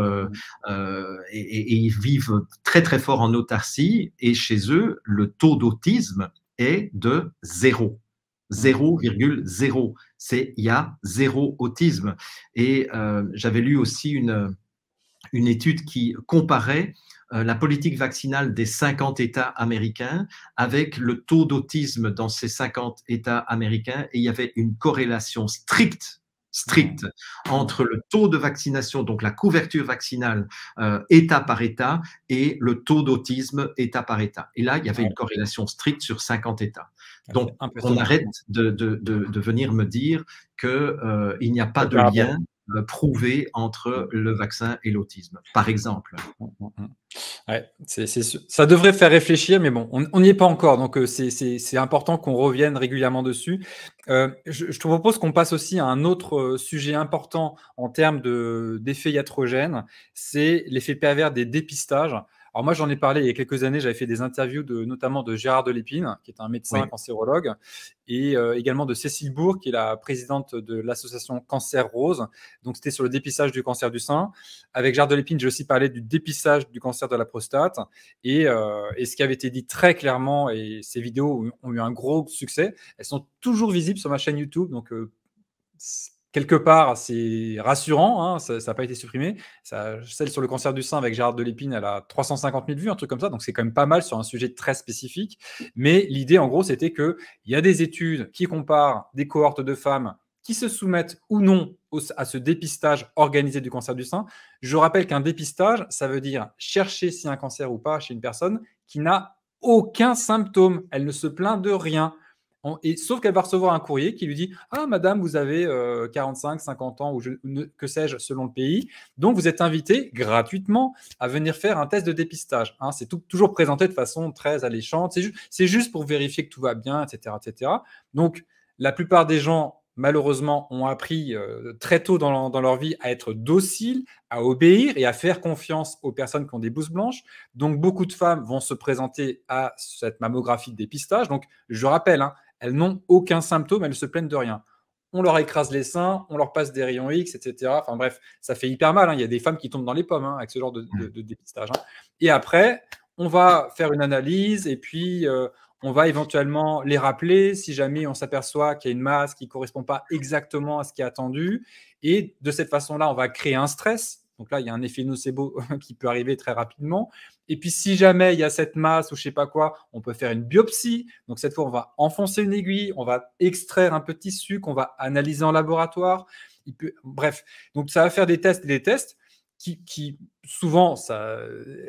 et ils vivent très très fort en autarcie et chez eux le taux d'autisme est de 0,0. Il y a 0 autisme et j'avais lu aussi une étude qui comparait la politique vaccinale des 50 États américains avec le taux d'autisme dans ces 50 États américains et il y avait une corrélation stricte entre le taux de vaccination, donc la couverture vaccinale État par État, et le taux d'autisme État par État. Et là, il y avait une corrélation stricte sur 50 États. Donc, on arrête de venir me dire qu'il n'y a pas de lien prouvé entre le vaccin et l'autisme, par exemple. Ouais, ça devrait faire réfléchir, mais bon, on n'y est pas encore, donc c'est important qu'on revienne régulièrement dessus. Je te propose qu'on passe aussi à un autre sujet important en termes d'effets iatrogènes, c'est l'effet pervers des dépistages. Alors moi, j'en ai parlé il y a quelques années, j'avais fait des interviews notamment de Gérard Delépine, qui est un médecin cancérologue, et également de Cécile Bourg, qui est la présidente de l'association Cancer Rose. Donc c'était sur le dépistage du cancer du sein. Avec Gérard Delépine, j'ai aussi parlé du dépistage du cancer de la prostate. Et ce qui avait été dit très clairement, et ces vidéos ont eu un gros succès, elles sont toujours visibles sur ma chaîne YouTube. Donc quelque part, c'est rassurant, hein, ça n'a pas été supprimé. Celle sur le cancer du sein avec Gérard Delépine, elle a 350 000 vues, un truc comme ça, donc c'est quand même pas mal sur un sujet très spécifique. Mais l'idée, en gros, c'était qu'il y a des études qui comparent des cohortes de femmes qui se soumettent ou non à ce dépistage organisé du cancer du sein. Je rappelle qu'un dépistage, ça veut dire chercher s'il y a un cancer ou pas chez une personne qui n'a aucun symptôme. Elle ne se plaint de rien. Sauf qu'elle va recevoir un courrier qui lui dit « Ah, madame, vous avez 45, 50 ans, ou que sais-je, selon le pays. Donc, vous êtes invité gratuitement à venir faire un test de dépistage. Hein, » C'est toujours présenté de façon très alléchante. C'est juste pour vérifier que tout va bien, etc. etc. Donc, la plupart des gens malheureusement, ont appris très tôt dans leur vie à être dociles, à obéir et à faire confiance aux personnes qui ont des blouses blanches. Donc, beaucoup de femmes vont se présenter à cette mammographie de dépistage. Donc, je rappelle, hein, elles n'ont aucun symptôme, elles ne se plaignent de rien. On leur écrase les seins, on leur passe des rayons X, etc. Enfin bref, ça fait hyper mal, hein. Il y a des femmes qui tombent dans les pommes, hein, avec ce genre de dépistage, hein. Et après, on va faire une analyse et puis on va éventuellement les rappeler si jamais on s'aperçoit qu'il y a une masse qui ne correspond pas exactement à ce qui est attendu. Et de cette façon-là, on va créer un stress. Donc là, il y a un effet nocebo qui peut arriver très rapidement. Et puis, si jamais il y a cette masse ou je ne sais pas quoi, on peut faire une biopsie. Donc cette fois, on va enfoncer une aiguille, on va extraire un peu de tissu qu'on va analyser en laboratoire. Bref, donc ça va faire des tests et des tests qui souvent,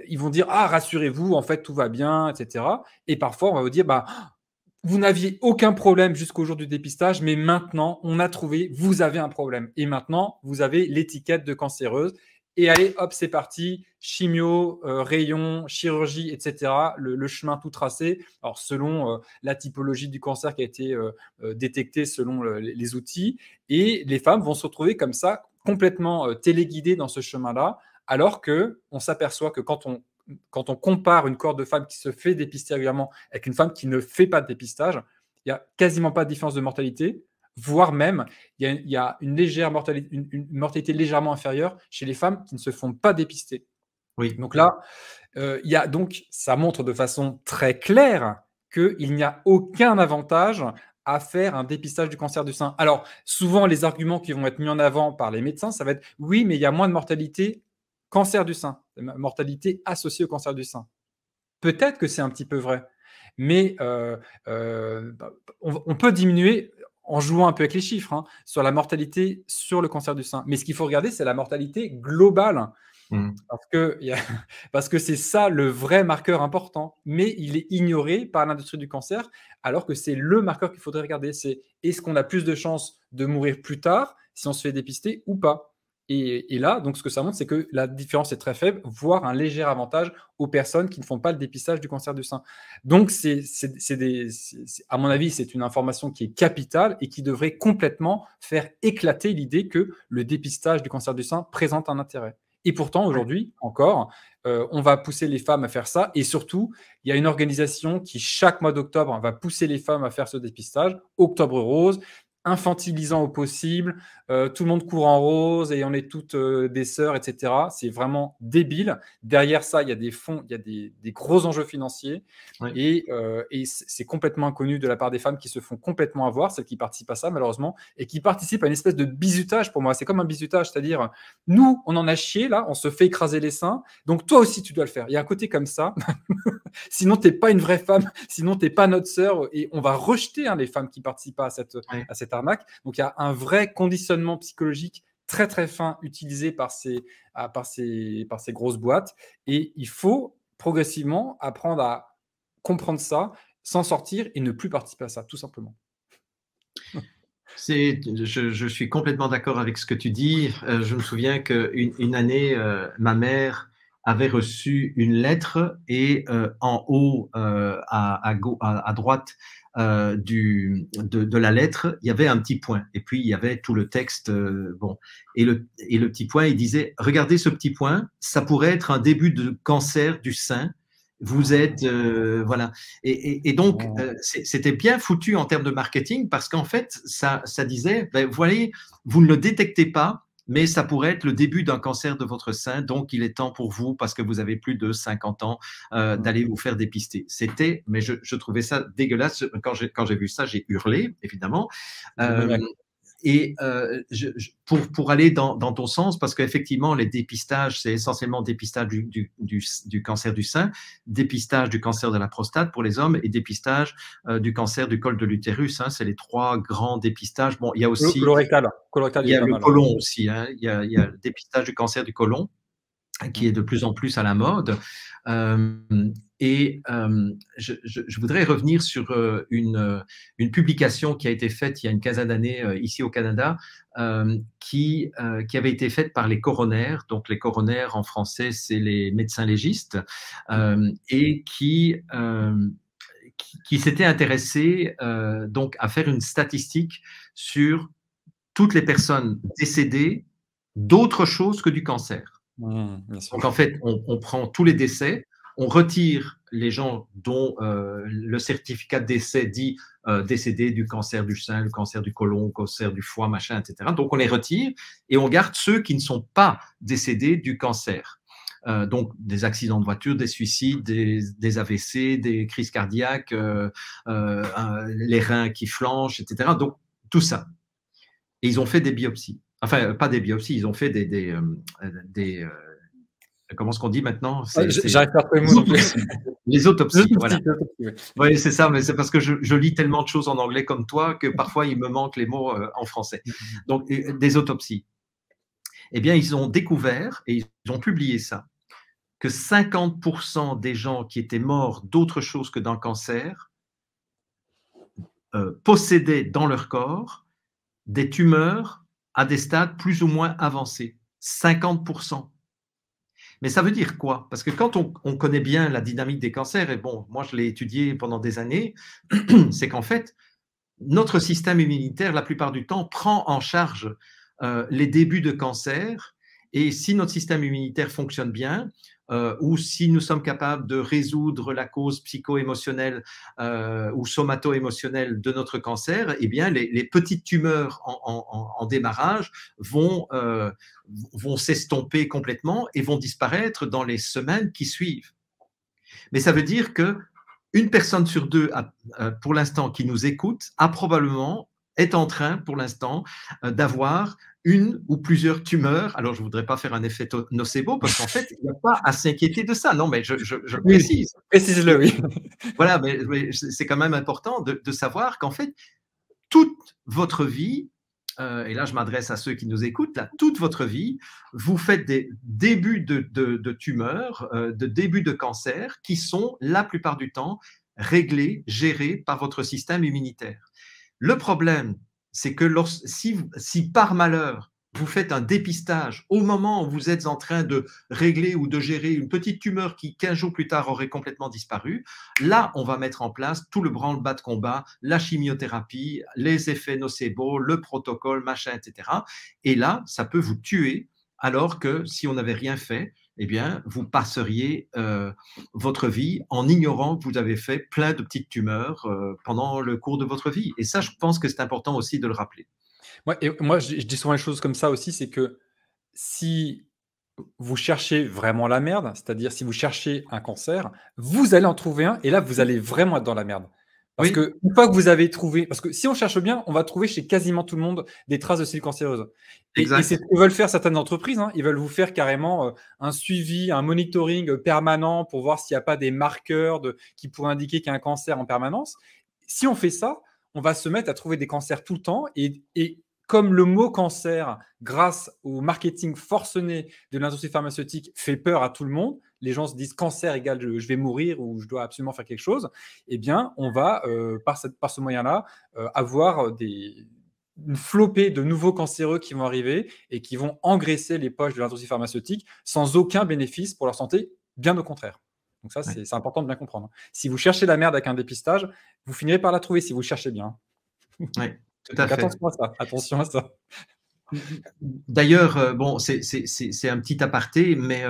ils vont dire « Ah, rassurez-vous, en fait, tout va bien, etc. » Et parfois, on va vous dire bah, « Vous n'aviez aucun problème jusqu'au jour du dépistage, mais maintenant, on a trouvé, vous avez un problème. Et maintenant, vous avez l'étiquette de cancéreuse. Et allez, hop, c'est parti, chimio, rayons, chirurgie, etc. Le chemin tout tracé. Alors, selon la typologie du cancer qui a été détectée selon les outils. Et les femmes vont se retrouver comme ça, complètement téléguidées dans ce chemin-là, alors qu'on s'aperçoit que quand on compare une cohorte de femmes qui se fait dépister régulièrement avec une femme qui ne fait pas de dépistage, il n'y a quasiment pas de différence de mortalité, voire même, il y a une mortalité légèrement inférieure chez les femmes qui ne se font pas dépister. Oui. Donc là, ça montre de façon très claire qu'il n'y a aucun avantage à faire un dépistage du cancer du sein. Alors, souvent, les arguments qui vont être mis en avant par les médecins, ça va être « oui, mais il y a moins de mortalité cancer du sein, mortalité associée au cancer du sein ». Peut-être que c'est un petit peu vrai, mais on peut diminuer en jouant un peu avec les chiffres, hein, sur la mortalité sur le cancer du sein. Mais ce qu'il faut regarder, c'est la mortalité globale. Parce que c'est ça le vrai marqueur important, mais il est ignoré par l'industrie du cancer, alors que c'est le marqueur qu'il faudrait regarder. C'est est-ce qu'on a plus de chances de mourir plus tard si on se fait dépister ou pas. Et là, donc ce que ça montre, c'est que la différence est très faible, voire un léger avantage aux personnes qui ne font pas le dépistage du cancer du sein. Donc, à mon avis, c'est une information qui est capitale et qui devrait complètement faire éclater l'idée que le dépistage du cancer du sein présente un intérêt. Et pourtant, aujourd'hui, encore, on va pousser les femmes à faire ça. Et surtout, il y a une organisation qui, chaque mois d'octobre, va pousser les femmes à faire ce dépistage, Octobre Rose, infantilisant au possible, tout le monde court en rose et on est toutes des sœurs, etc. C'est vraiment débile. Derrière ça, il y a des fonds, il y a des gros enjeux financiers. Oui. Et c'est complètement inconnu de la part des femmes qui se font complètement avoir, celles qui participent à ça, malheureusement, et qui participent à une espèce de bizutage pour moi. C'est comme un bizutage, c'est-à-dire, nous, on en a chié, là, on se fait écraser les seins, donc toi aussi, tu dois le faire. Il y a un côté comme ça. Sinon, tu n'es pas une vraie femme, sinon, tu n'es pas notre sœur, et on va rejeter les femmes qui participent à cette arnaque. Donc, il y a un vrai conditionnement psychologique très, très fin utilisé par ces grosses boîtes, et il faut progressivement apprendre à comprendre ça, s'en sortir et ne plus participer à ça, tout simplement. Je suis complètement d'accord avec ce que tu dis. Je me souviens qu'une année, ma mère avait reçu une lettre et en haut, à droite de la lettre, il y avait un petit point. Et puis, il y avait tout le texte. Bon. Et le petit point, il disait, regardez ce petit point, ça pourrait être un début de cancer du sein. Vous êtes, voilà. Et donc, c'était bien foutu en termes de marketing parce qu'en fait, ça disait, ben, voyez, vous ne le détectez pas, mais ça pourrait être le début d'un cancer de votre sein. Donc, il est temps pour vous, parce que vous avez plus de 50 ans, d'aller vous faire dépister. Mais je trouvais ça dégueulasse. Quand j'ai vu ça, j'ai hurlé, évidemment. Et pour aller dans ton sens, parce qu'effectivement, les dépistages, c'est essentiellement dépistage du cancer du sein, dépistage du cancer de la prostate pour les hommes et dépistage du cancer du col de l'utérus. Hein, c'est les trois grands dépistages. Bon, il y a aussi colorectal, il y a le côlon aussi. Hein, il y a le dépistage du cancer du côlon qui est de plus en plus à la mode. Je voudrais revenir sur une publication qui a été faite il y a une quinzaine d'années ici au Canada, qui avait été faite par les coronaires. Donc les coronaires en français, c'est les médecins légistes, et qui qui s'était intéressé donc à faire une statistique sur toutes les personnes décédées d'autre chose que du cancer. Donc en fait, on prend tous les décès, on retire les gens dont le certificat de décès dit décédé du cancer du sein, le cancer du côlon, le cancer du foie, machin, etc. Donc on les retire et on garde ceux qui ne sont pas décédés du cancer. Donc des accidents de voiture, des suicides, des AVC, des crises cardiaques, les reins qui flanchent, etc. Donc tout ça. Et ils ont fait des biopsies. Enfin, pas des biopsies, ils ont fait comment est-ce qu'on dit maintenant? J'arrive pas à trouver le mot non plus. Les autopsies, voilà. Oui, c'est ça, mais c'est parce que je lis tellement de choses en anglais comme toi que parfois il me manque les mots en français. Donc, des autopsies. Eh bien, ils ont découvert, et ils ont publié ça, que 50% des gens qui étaient morts d'autre chose que d'un cancer possédaient dans leur corps des tumeurs à des stades plus ou moins avancés. 50%. Mais ça veut dire quoi? Parce que quand on connaît bien la dynamique des cancers, et bon, moi je l'ai étudié pendant des années, c'est qu'en fait, notre système immunitaire, la plupart du temps, prend en charge les débuts de cancer. Et si notre système immunitaire fonctionne bien, ou si nous sommes capables de résoudre la cause psycho-émotionnelle ou somato-émotionnelle de notre cancer, eh bien, les petites tumeurs en démarrage vont s'estomper complètement et vont disparaître dans les semaines qui suivent. Mais ça veut dire que une personne sur deux, pour l'instant, qui nous écoute, est en train, pour l'instant, d'avoir une ou plusieurs tumeurs. Alors, je ne voudrais pas faire un effet nocebo, parce qu'en fait, il n'y a pas à s'inquiéter de ça. Non, mais je précise. Précise-le, oui. Voilà, mais c'est quand même important de savoir qu'en fait, toute votre vie, et là je m'adresse à ceux qui nous écoutent, là, toute votre vie, vous faites des débuts de tumeurs, de débuts de cancer qui sont la plupart du temps réglés, gérés par votre système immunitaire. Le problème, c'est que si par malheur, vous faites un dépistage au moment où vous êtes en train de régler ou de gérer une petite tumeur qui, 15 jours plus tard, aurait complètement disparu, là, on va mettre en place tout le branle-bas de combat, la chimiothérapie, les effets nocebo, le protocole, machin, etc. Et là, ça peut vous tuer, alors que si on n'avait rien fait, eh bien, vous passeriez votre vie en ignorant que vous avez fait plein de petites tumeurs pendant le cours de votre vie. Et ça, je pense que c'est important aussi de le rappeler. Moi, je dis souvent les choses comme ça aussi, c'est que si vous cherchez vraiment la merde, c'est-à-dire si vous cherchez un cancer, vous allez en trouver un et là, vous allez vraiment être dans la merde. Parce Oui. que une fois que vous avez trouvé, parce que si on cherche bien, on va trouver chez quasiment tout le monde des traces de cellules cancéreuses. Et c'est ce que veulent faire certaines entreprises. Hein. Ils veulent vous faire carrément un suivi, un monitoring permanent pour voir s'il n'y a pas des marqueurs qui pourraient indiquer qu'il y a un cancer en permanence. Si on fait ça, on va se mettre à trouver des cancers tout le temps et comme le mot cancer, grâce au marketing forcené de l'industrie pharmaceutique, fait peur à tout le monde, les gens se disent cancer égale je vais mourir ou je dois absolument faire quelque chose, eh bien, on va, par ce moyen-là, avoir une flopée de nouveaux cancéreux qui vont arriver et qui vont engraisser les poches de l'industrie pharmaceutique sans aucun bénéfice pour leur santé, bien au contraire. Donc ça, c'est important de bien comprendre. Si vous cherchez la merde avec un dépistage, vous finirez par la trouver si vous cherchez bien. Oui, tout à fait. Attention à ça. D'ailleurs, bon, c'est un petit aparté, mais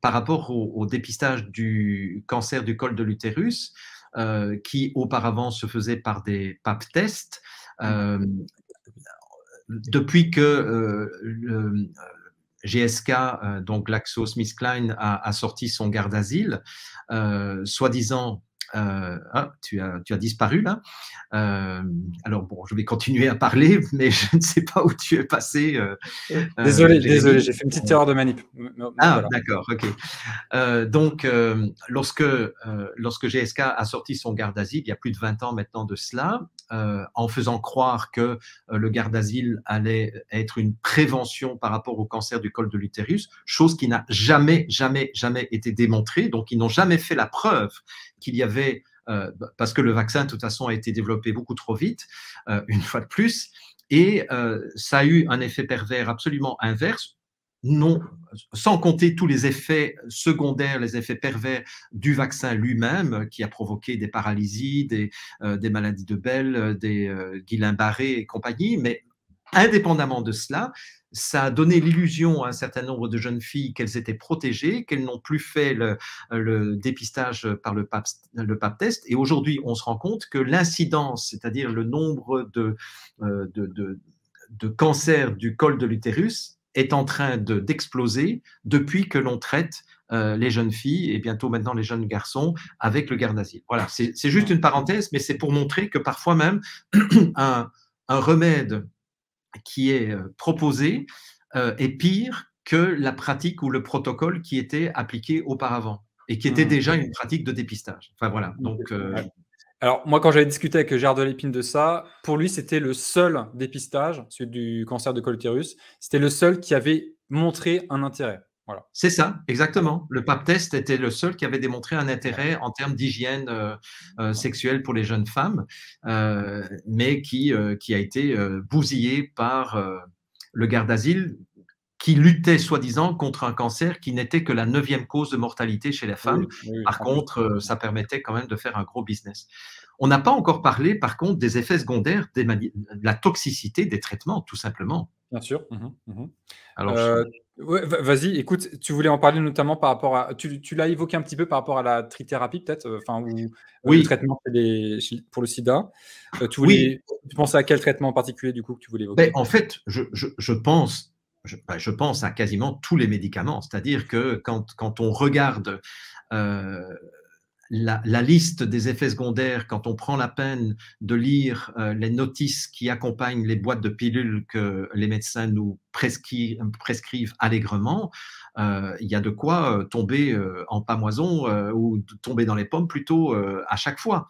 par rapport au dépistage du cancer du col de l'utérus, qui auparavant se faisait par des pap tests, depuis que le GSK, donc GlaxoSmithKline, a sorti son Gardasil, soi-disant. Tu as disparu là. Alors bon, je vais continuer à parler, mais je ne sais pas où tu es passé. Désolé, j'ai fait une petite erreur de manip. Voilà. D'accord, ok. Donc, lorsque GSK a sorti son Gardasil, il y a plus de 20 ans maintenant de cela, en faisant croire que le Gardasil allait être une prévention par rapport au cancer du col de l'utérus, chose qui n'a jamais été démontrée. Donc, ils n'ont jamais fait la preuve qu'il y avait, parce que le vaccin, de toute façon, a été développé beaucoup trop vite, une fois de plus, et ça a eu un effet pervers absolument inverse. non, sans compter tous les effets secondaires, les effets pervers du vaccin lui-même, qui a provoqué des paralysies, des maladies de Bell, des Guillain-Barré et compagnie. Mais indépendamment de cela, ça a donné l'illusion à un certain nombre de jeunes filles qu'elles étaient protégées, qu'elles n'ont plus fait le dépistage par le PAP test. Et aujourd'hui, on se rend compte que l'incidence, c'est-à-dire le nombre de cancers du col de l'utérus, est en train d'exploser depuis que l'on traite les jeunes filles et bientôt maintenant les jeunes garçons avec le Gardasil. Voilà, c'est juste une parenthèse, mais c'est pour montrer que parfois même un remède qui est proposé est pire que la pratique ou le protocole qui était appliqué auparavant et qui était déjà une pratique de dépistage. Enfin voilà, donc Alors, moi, quand j'avais discuté avec Gérard Delépine de ça, pour lui, c'était le seul dépistage, celui du cancer de col utérus, c'était le seul qui avait montré un intérêt. Voilà. c'est ça, exactement. Le PAP test était le seul qui avait démontré un intérêt en termes d'hygiène sexuelle pour les jeunes femmes, mais qui a été bousillé par le Gardasil, qui luttait soi-disant contre un cancer qui n'était que la 9e cause de mortalité chez les femmes. Oui, Par contre, ça permettait quand même de faire un gros business. On n'a pas encore parlé, par contre, des effets secondaires, de la toxicité des traitements, tout simplement. Bien sûr. Alors, Ouais, vas-y, écoute, tu voulais en parler notamment par rapport à. Tu l'as évoqué un petit peu par rapport à la trithérapie, peut-être, enfin, ou le oui, traitement pour le sida. oui. Tu pensais à quel traitement en particulier, du coup, que tu voulais Ben, évoquer? en fait, je pense, je pense à quasiment tous les médicaments. C'est-à-dire que quand on regarde la liste des effets secondaires, quand on prend la peine de lire les notices qui accompagnent les boîtes de pilules que les médecins nous prescrivent allègrement, il y a de quoi tomber en pamoison ou tomber dans les pommes plutôt à chaque fois.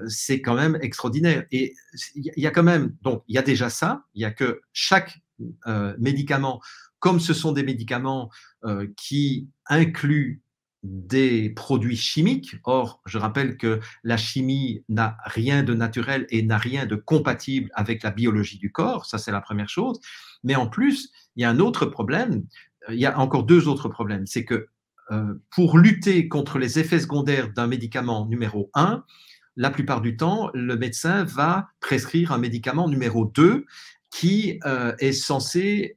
C'est quand même extraordinaire. Et il y a quand même, donc il y a déjà ça, il y a que chaque médicament, comme ce sont des médicaments qui incluent des produits chimiques. Or, je rappelle que la chimie n'a rien de naturel et n'a rien de compatible avec la biologie du corps. Ça, c'est la première chose. Mais en plus, il y a un autre problème. Il y a encore deux autres problèmes. C'est que pour lutter contre les effets secondaires d'un médicament numéro 1, la plupart du temps, le médecin va prescrire un médicament numéro 2 qui est censé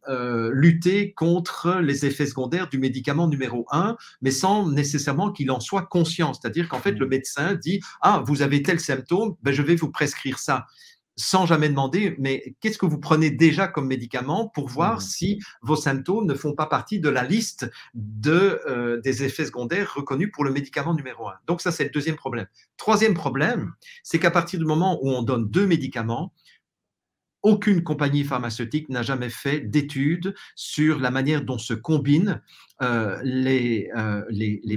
lutter contre les effets secondaires du médicament numéro 1, mais sans nécessairement qu'il en soit conscient. C'est-à-dire qu'en fait, le médecin dit « Ah, vous avez tel symptôme, ben, je vais vous prescrire ça », sans jamais demander « Mais qu'est-ce que vous prenez déjà comme médicament pour voir si vos symptômes ne font pas partie de la liste des effets secondaires reconnus pour le médicament numéro 1 ?» Donc ça, c'est le deuxième problème. Troisième problème, c'est qu'à partir du moment où on donne deux médicaments, aucune compagnie pharmaceutique n'a jamais fait d'études sur la manière dont se combinent les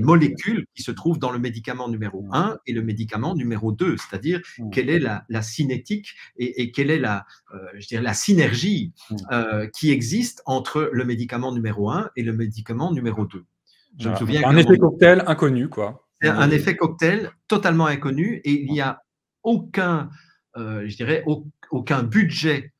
molécules qui se trouvent dans le médicament numéro 1 et le médicament numéro 2, c'est-à-dire quelle est la cinétique et quelle est je dirais la synergie qui existe entre le médicament numéro 1 et le médicament numéro 2. Je me souviens un effet cocktail inconnu, quoi. C'est un effet cocktail totalement inconnu et il n'y a aucun, je dirais, aucun budget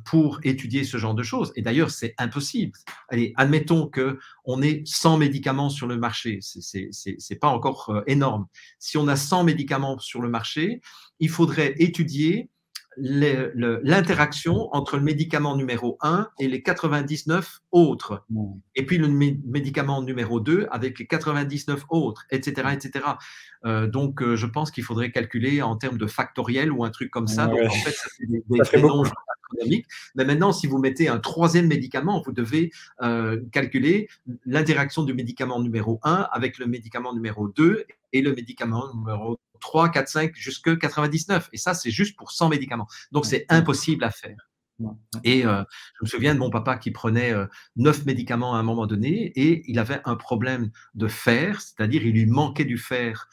pour étudier ce genre de choses. Et d'ailleurs, c'est impossible. Allez, admettons qu'on ait 100 médicaments sur le marché. C'est pas encore énorme. Si on a 100 médicaments sur le marché, il faudrait étudier l'interaction entre le médicament numéro 1 et les 99 autres. Et puis le médicament numéro 2 avec les 99 autres, etc. etc. Donc, je pense qu'il faudrait calculer en termes de factoriel ou un truc comme ça. Donc, en fait, ça fait des nombres astronomiques. Mais maintenant, si vous mettez un troisième médicament, vous devez calculer l'interaction du médicament numéro 1 avec le médicament numéro 2 et le médicament numéro 3, 4, 5, jusqu'à 99. Et ça, c'est juste pour 100 médicaments. Donc, c'est impossible à faire. Et je me souviens de mon papa qui prenait 9 médicaments à un moment donné et il avait un problème de fer, c'est-à-dire il lui manquait du fer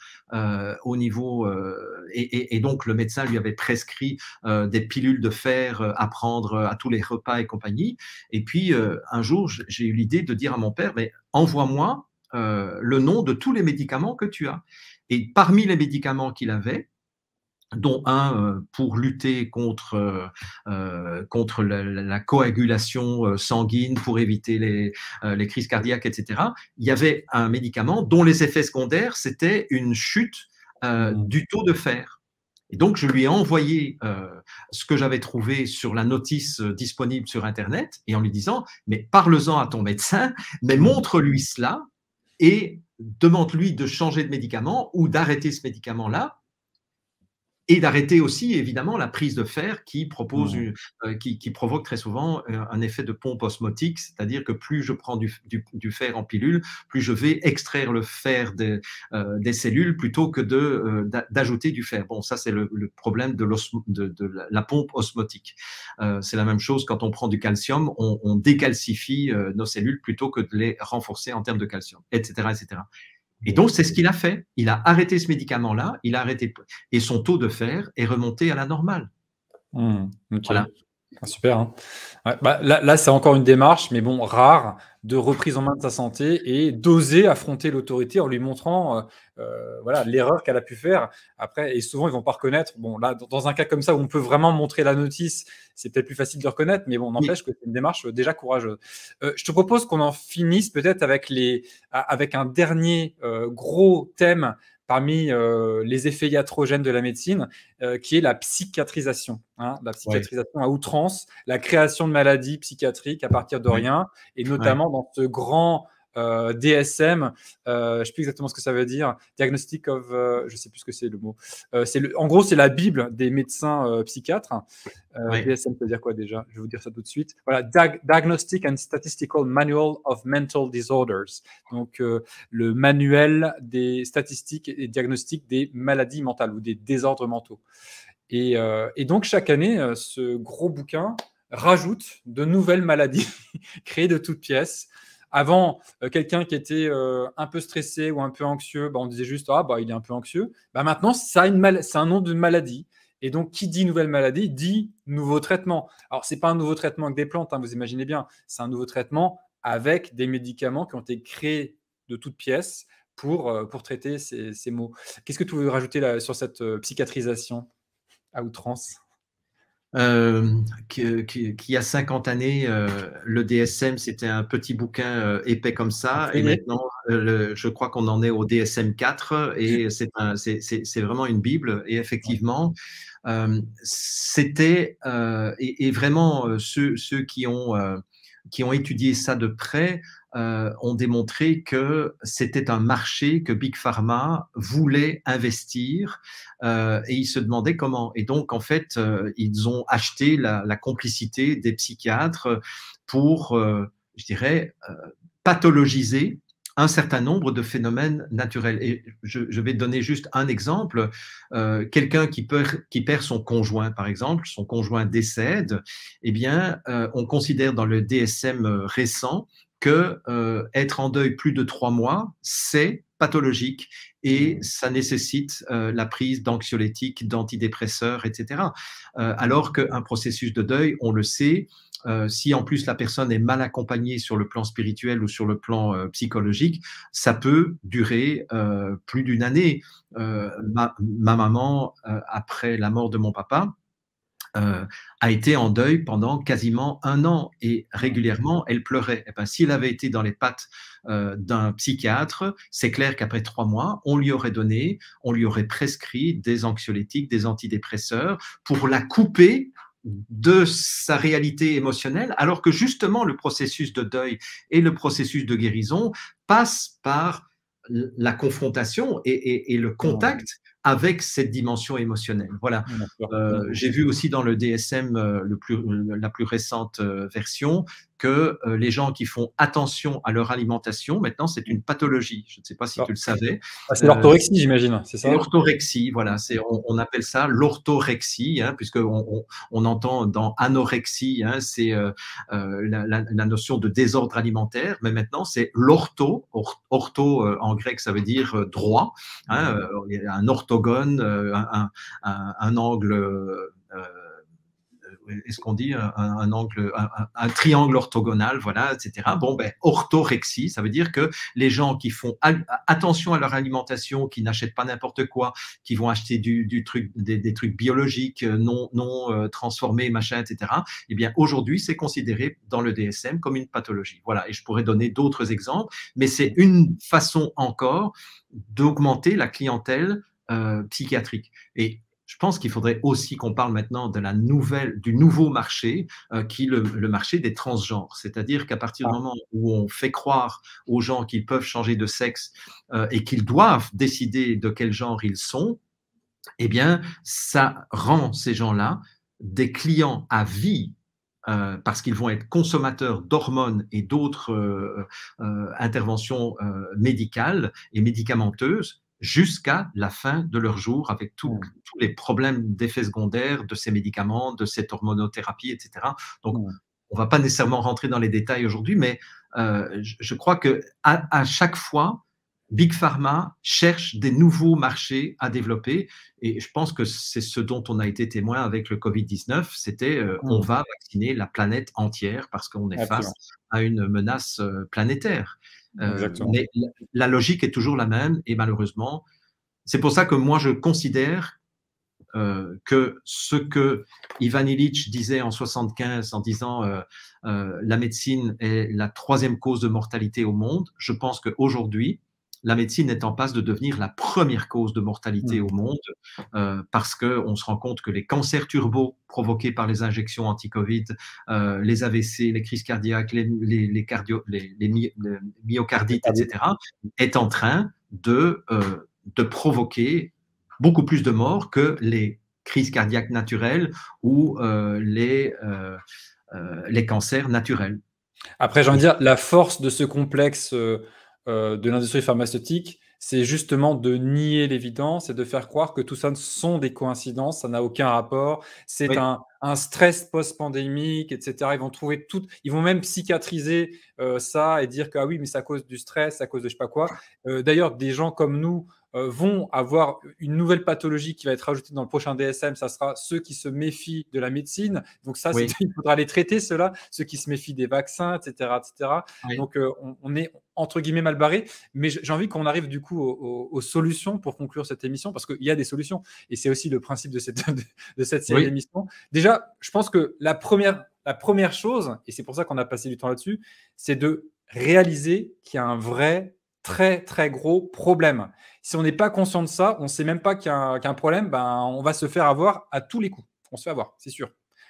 au niveau… et donc le médecin lui avait prescrit des pilules de fer à prendre à tous les repas et compagnie. Et puis un jour, j'ai eu l'idée de dire à mon père, mais envoie-moi le nom de tous les médicaments que tu as. Et parmi les médicaments qu'il avait, dont un pour lutter contre la coagulation sanguine, pour éviter les crises cardiaques, etc. Il y avait un médicament dont les effets secondaires, c'était une chute du taux de fer. Et donc, je lui ai envoyé ce que j'avais trouvé sur la notice disponible sur Internet, et en lui disant, mais parle-en à ton médecin, mais montre-lui cela et demande-lui de changer de médicament ou d'arrêter ce médicament-là, et d'arrêter aussi, évidemment, la prise de fer qui provoque très souvent un effet de pompe osmotique, c'est-à-dire que plus je prends du fer en pilule, plus je vais extraire le fer des cellules plutôt que d'ajouter du fer. Bon, ça, c'est le problème de la pompe osmotique. C'est la même chose quand on prend du calcium, on décalcifie nos cellules plutôt que de les renforcer en termes de calcium, etc., etc. Et donc, c'est ce qu'il a fait. Il a arrêté ce médicament-là, il a arrêté, et son taux de fer est remonté à la normale. Ok. Voilà. Super. Hein. Ouais, bah, là c'est encore une démarche, mais bon, rare, de reprise en main de sa santé et d'oser affronter l'autorité en lui montrant voilà, l'erreur qu'elle a pu faire. Après, et souvent, ils ne vont pas reconnaître. Bon, là, dans un cas comme ça où on peut vraiment montrer la notice, c'est peut-être plus facile de reconnaître, mais bon, n'empêche que c'est une démarche déjà courageuse. Je te propose qu'on en finisse peut-être avec un dernier gros thème parmi les effets iatrogènes de la médecine, qui est la psychiatrisation. Hein, la psychiatrisation à outrance, la création de maladies psychiatriques à partir de rien, et notamment dans ce grand DSM, je ne sais plus exactement ce que ça veut dire, Diagnostic of, je ne sais plus ce que c'est le mot. En gros, c'est la Bible des médecins psychiatres. DSM, ça veut dire quoi déjà? Je vais vous dire ça tout de suite. Voilà, Diagnostic and Statistical Manual of Mental Disorders. Donc, le manuel des statistiques et diagnostics des maladies mentales ou des désordres mentaux. Et donc, chaque année, ce gros bouquin rajoute de nouvelles maladies créées de toutes pièces. Avant, quelqu'un qui était un peu stressé ou un peu anxieux, on disait juste « Ah, il est un peu anxieux ». Maintenant, c'est un nom de maladie. Et donc, qui dit nouvelle maladie, dit nouveau traitement. Alors, ce n'est pas un nouveau traitement avec des plantes, hein, vous imaginez bien. C'est un nouveau traitement avec des médicaments qui ont été créés de toutes pièces pour traiter ces maux. Qu'est-ce que tu veux rajouter là, sur cette psychiatrisation à outrance? Qu'il y a 50 années, le DSM, c'était un petit bouquin épais comme ça, et maintenant, je crois qu'on en est au DSM 4, et c'est vraiment une Bible, et effectivement, c'était, et vraiment, ceux qui ont étudié ça de près, ont démontré que c'était un marché que Big Pharma voulait investir, et ils se demandaient comment. Et donc, en fait, ils ont acheté la complicité des psychiatres pour, je dirais, pathologiser un certain nombre de phénomènes naturels. Et je vais donner juste un exemple. Quelqu'un qui perd son conjoint, par exemple, son conjoint décède, eh bien, on considère dans le DSM récent que être en deuil plus de 3 mois, c'est pathologique, et ça nécessite la prise d'anxiolytiques, d'antidépresseurs, etc. Alors qu'un processus de deuil, on le sait, si en plus la personne est mal accompagnée sur le plan spirituel ou sur le plan psychologique, ça peut durer plus d'une année. Ma maman, après la mort de mon papa, a été en deuil pendant quasiment 1 an, et régulièrement, elle pleurait. S'il avait été dans les pattes d'un psychiatre, c'est clair qu'après 3 mois, on lui aurait prescrit des anxiolytiques, des antidépresseurs pour la couper de sa réalité émotionnelle, alors que justement le processus de deuil et le processus de guérison passent par la confrontation et le contact avec cette dimension émotionnelle. Voilà. J'ai vu aussi dans le DSM, la plus récente version, que les gens qui font attention à leur alimentation, maintenant, c'est une pathologie. Je ne sais pas si tu le savais. C'est l'orthorexie, j'imagine, c'est ça? L'orthorexie, voilà. On appelle ça l'orthorexie, hein, puisqu'on entend dans anorexie, hein, c'est la notion de désordre alimentaire, mais maintenant, c'est l'ortho. Ortho, en grec, ça veut dire droit. Hein, un orthogone, un angle est-ce qu'on dit un angle, un triangle orthogonal, voilà, etc. Bon, ben, orthorexie, ça veut dire que les gens qui font attention à leur alimentation, qui n'achètent pas n'importe quoi, qui vont acheter des trucs biologiques non transformés, machin, etc. Eh bien, aujourd'hui, c'est considéré dans le DSM comme une pathologie. Voilà, et je pourrais donner d'autres exemples, mais c'est une façon encore d'augmenter la clientèle psychiatrique. Et je pense qu'il faudrait aussi qu'on parle maintenant du nouveau marché, qui est le marché des transgenres. C'est-à-dire qu'à partir du moment où on fait croire aux gens qu'ils peuvent changer de sexe et qu'ils doivent décider de quel genre ils sont, eh bien, ça rend ces gens-là des clients à vie parce qu'ils vont être consommateurs d'hormones et d'autres interventions médicales et médicamenteuses jusqu'à la fin de leur jour avec tous les problèmes d'effets secondaires de ces médicaments, de cette hormonothérapie, etc. Donc, on ne va pas nécessairement rentrer dans les détails aujourd'hui, mais je crois qu'à chaque fois, Big Pharma cherche des nouveaux marchés à développer et je pense que c'est ce dont on a été témoin avec le Covid-19, c'était on va vacciner la planète entière parce qu'on est face à une menace planétaire. Mais la logique est toujours la même et malheureusement, c'est pour ça que moi je considère que ce que Ivan Illich disait en 75 en disant la médecine est la troisième cause de mortalité au monde, je pense qu'aujourd'hui, la médecine est en passe de devenir la première cause de mortalité au monde parce qu'on se rend compte que les cancers turbos provoqués par les injections anti-Covid, les AVC, les crises cardiaques, les myocardites, etc., est en train de provoquer beaucoup plus de morts que les crises cardiaques naturelles ou les cancers naturels. Après, j'ai envie de dire, la force de ce complexe de l'industrie pharmaceutique, c'est justement de nier l'évidence et de faire croire que tout ça sont des coïncidences, ça n'a aucun rapport, c'est un stress post-pandémique, etc. Ils vont même psychiatriser ça et dire que ah oui, mais c'est à cause du stress, à cause de je sais pas quoi. D'ailleurs, des gens comme nous vont avoir une nouvelle pathologie qui va être ajoutée dans le prochain DSM, ça sera ceux qui se méfient de la médecine. Donc ça, il faudra les traiter, ceux-là, ceux qui se méfient des vaccins, etc. etc. Donc on est entre guillemets mal barré, mais j'ai envie qu'on arrive du coup aux solutions pour conclure cette émission, parce qu'il y a des solutions, et c'est aussi le principe de cette série d'émissions. Déjà, je pense que la première chose, et c'est pour ça qu'on a passé du temps là-dessus, c'est de réaliser qu'il y a un vrai très très gros problème. Si on n'est pas conscient de ça, on ne sait même pas qu'il y a un problème, ben, on va se faire avoir à tous les coups. On se fait avoir, c'est sûr.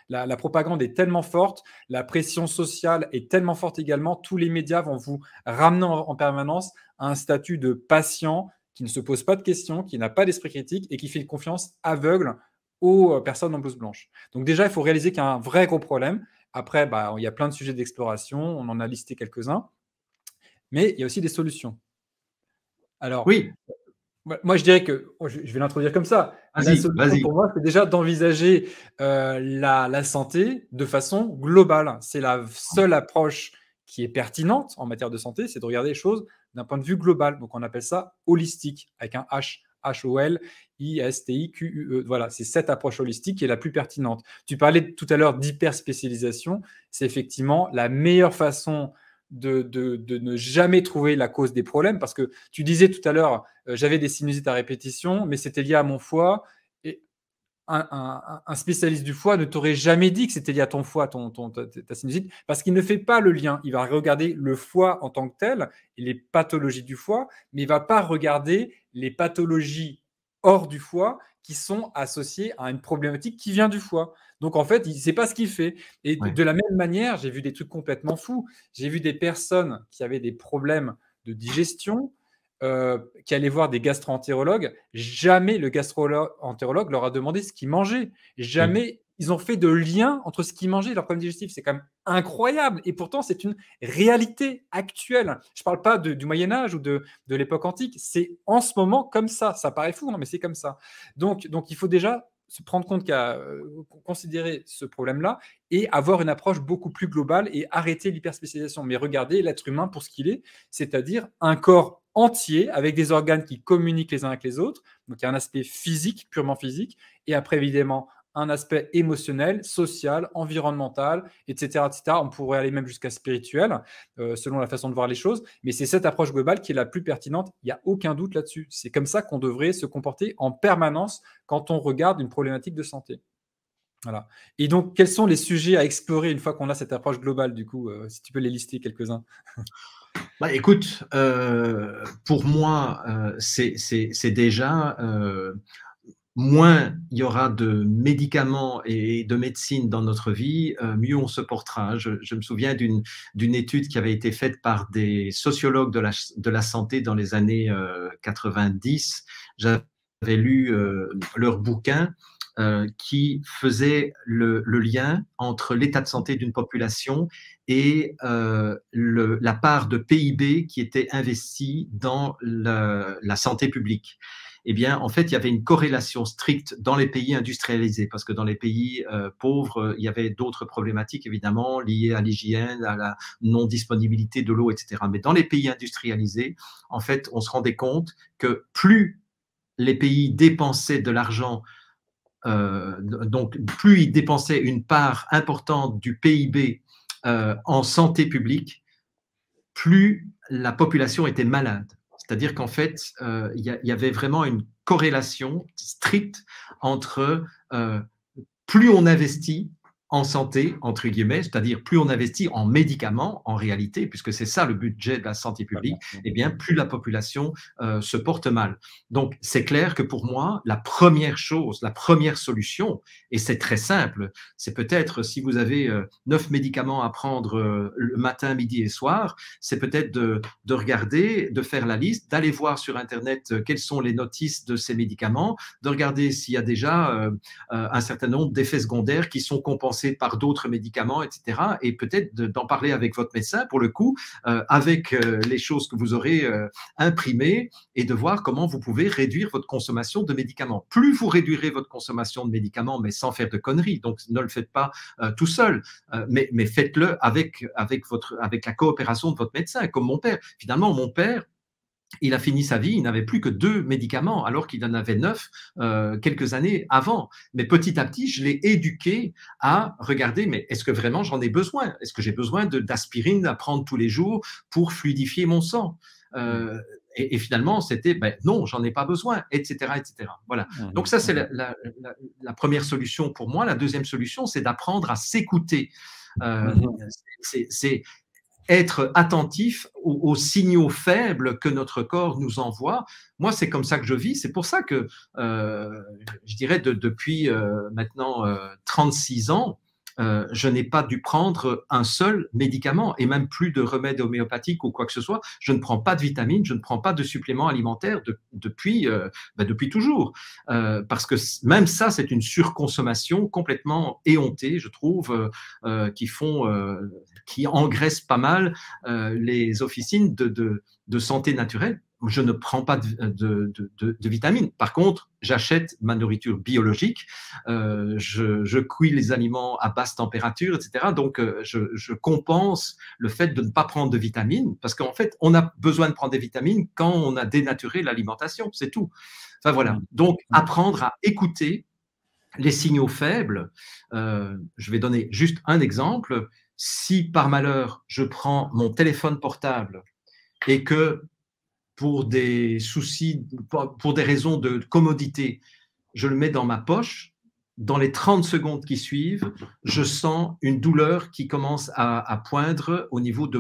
La propagande est tellement forte, la pression sociale est tellement forte également, tous les médias vont vous ramener en permanence à un statut de patient qui ne se pose pas de questions, qui n'a pas d'esprit critique et qui fait une confiance aveugle aux personnes en blouse blanche. Donc déjà, il faut réaliser qu'il y a un vrai gros problème. Après, il y a plein de sujets d'exploration, on en a listé quelques-uns, mais il y a aussi des solutions. Alors, moi, je dirais que, je vais l'introduire comme ça. La solution pour moi, c'est déjà d'envisager la santé de façon globale. C'est la seule approche qui est pertinente en matière de santé, c'est de regarder les choses d'un point de vue global. Donc, on appelle ça holistique, avec un H, H-O-L-I-S-T-I-Q-U-E. Voilà, c'est cette approche holistique qui est la plus pertinente. Tu parlais tout à l'heure d'hyperspécialisation. C'est effectivement la meilleure façon de ne jamais trouver la cause des problèmes, parce que tu disais tout à l'heure, j'avais des sinusites à répétition, mais c'était lié à mon foie. Et un spécialiste du foie ne t'aurait jamais dit que c'était lié à ton foie, ta sinusite, parce qu'il ne fait pas le lien. Il va regarder le foie en tant que tel et les pathologies du foie, mais il ne va pas regarder les pathologies hors du foie qui sont associées à une problématique qui vient du foie. Donc, en fait, il ne sait pas ce qu'il fait. Et de la même manière, j'ai vu des trucs complètement fous. J'ai vu des personnes qui avaient des problèmes de digestion, qui allaient voir des gastro-entérologues. Jamais le gastro-entérologue leur a demandé ce qu'ils mangeaient. Jamais ils ont fait de lien entre ce qu'ils mangeaient et leur problème digestif. C'est quand même incroyable. Et pourtant, c'est une réalité actuelle. Je ne parle pas du Moyen-Âge ou de l'époque antique. C'est en ce moment comme ça. Ça paraît fou, non, mais c'est comme ça. Donc, il faut déjà se prendre compte considérer ce problème-là et avoir une approche beaucoup plus globale et arrêter l'hyperspécialisation. Mais regarder l'être humain pour ce qu'il est, c'est-à-dire un corps entier avec des organes qui communiquent les uns avec les autres. Donc, il y a un aspect physique, purement physique, et après, évidemment, un aspect émotionnel, social, environnemental, etc., etc. On pourrait aller même jusqu'à spirituel, selon la façon de voir les choses. Mais c'est cette approche globale qui est la plus pertinente. Il n'y a aucun doute là-dessus. C'est comme ça qu'on devrait se comporter en permanence quand on regarde une problématique de santé. Voilà. Et donc, quels sont les sujets à explorer une fois qu'on a cette approche globale, du coup, si tu peux les lister quelques-uns? Bah, écoute, pour moi, c'est déjà moins il y aura de médicaments et de médecine dans notre vie, mieux on se portera. Je me souviens d'une étude qui avait été faite par des sociologues de la santé dans les années 90. J'avais lu leur bouquin qui faisait le lien entre l'état de santé d'une population et la part de PIB qui était investie dans la santé publique. Eh bien, en fait, il y avait une corrélation stricte dans les pays industrialisés, parce que dans les pays pauvres, il y avait d'autres problématiques, évidemment, liées à l'hygiène, à la non-disponibilité de l'eau, etc. Mais dans les pays industrialisés, en fait, on se rendait compte que plus les pays dépensaient de l'argent, donc plus ils dépensaient une part importante du PIB en santé publique, plus la population était malade. C'est-à-dire qu'en fait, il y avait vraiment une corrélation stricte entre plus on investit en santé, entre guillemets, c'est-à-dire plus on investit en médicaments, en réalité, puisque c'est ça le budget de la santé publique, eh bien, plus la population se porte mal. Donc, c'est clair que pour moi, la première chose, la première solution, et c'est très simple, c'est peut-être si vous avez 9 médicaments à prendre le matin, midi et soir, c'est peut-être de regarder, de faire la liste, d'aller voir sur Internet quelles sont les notices de ces médicaments, de regarder s'il y a déjà un certain nombre d'effets secondaires qui sont compensés par d'autres médicaments, etc. Et peut-être d'en parler avec votre médecin, pour le coup, avec les choses que vous aurez imprimées et de voir comment vous pouvez réduire votre consommation de médicaments. Plus vous réduirez votre consommation de médicaments, mais sans faire de conneries, donc ne le faites pas tout seul, mais faites-le avec la coopération de votre médecin, comme mon père. Finalement, mon père, il a fini sa vie, il n'avait plus que 2 médicaments, alors qu'il en avait 9 quelques années avant. Mais petit à petit, je l'ai éduqué à regarder, mais est-ce que vraiment j'en ai besoin? Est-ce que j'ai besoin d'aspirine à prendre tous les jours pour fluidifier mon sang? Et finalement, c'était non, j'en ai pas besoin, etc., etc. Voilà. Donc ça, c'est la première solution pour moi. La deuxième solution, c'est d'apprendre à s'écouter. C'est être attentif aux signaux faibles que notre corps nous envoie. Moi, c'est comme ça que je vis. C'est pour ça que, je dirais, depuis maintenant 36 ans, je n'ai pas dû prendre un seul médicament et même plus de remède homéopathique ou quoi que ce soit. Je ne prends pas de vitamines, je ne prends pas de suppléments alimentaires depuis toujours. Parce que même ça, c'est une surconsommation complètement éhontée, je trouve, qui engraissent pas mal les officines de santé naturelle. Je ne prends pas de vitamines. Par contre, j'achète ma nourriture biologique, je cuis les aliments à basse température, etc. Donc, je compense le fait de ne pas prendre de vitamines, parce qu'en fait, on a besoin de prendre des vitamines quand on a dénaturé l'alimentation, c'est tout. Enfin, voilà. Donc, apprendre à écouter les signaux faibles. Je vais donner juste un exemple. Si par malheur, je prends mon téléphone portable et que pour des soucis, pour des raisons de commodité, je le mets dans ma poche, dans les 30 secondes qui suivent, je sens une douleur qui commence à poindre au niveau de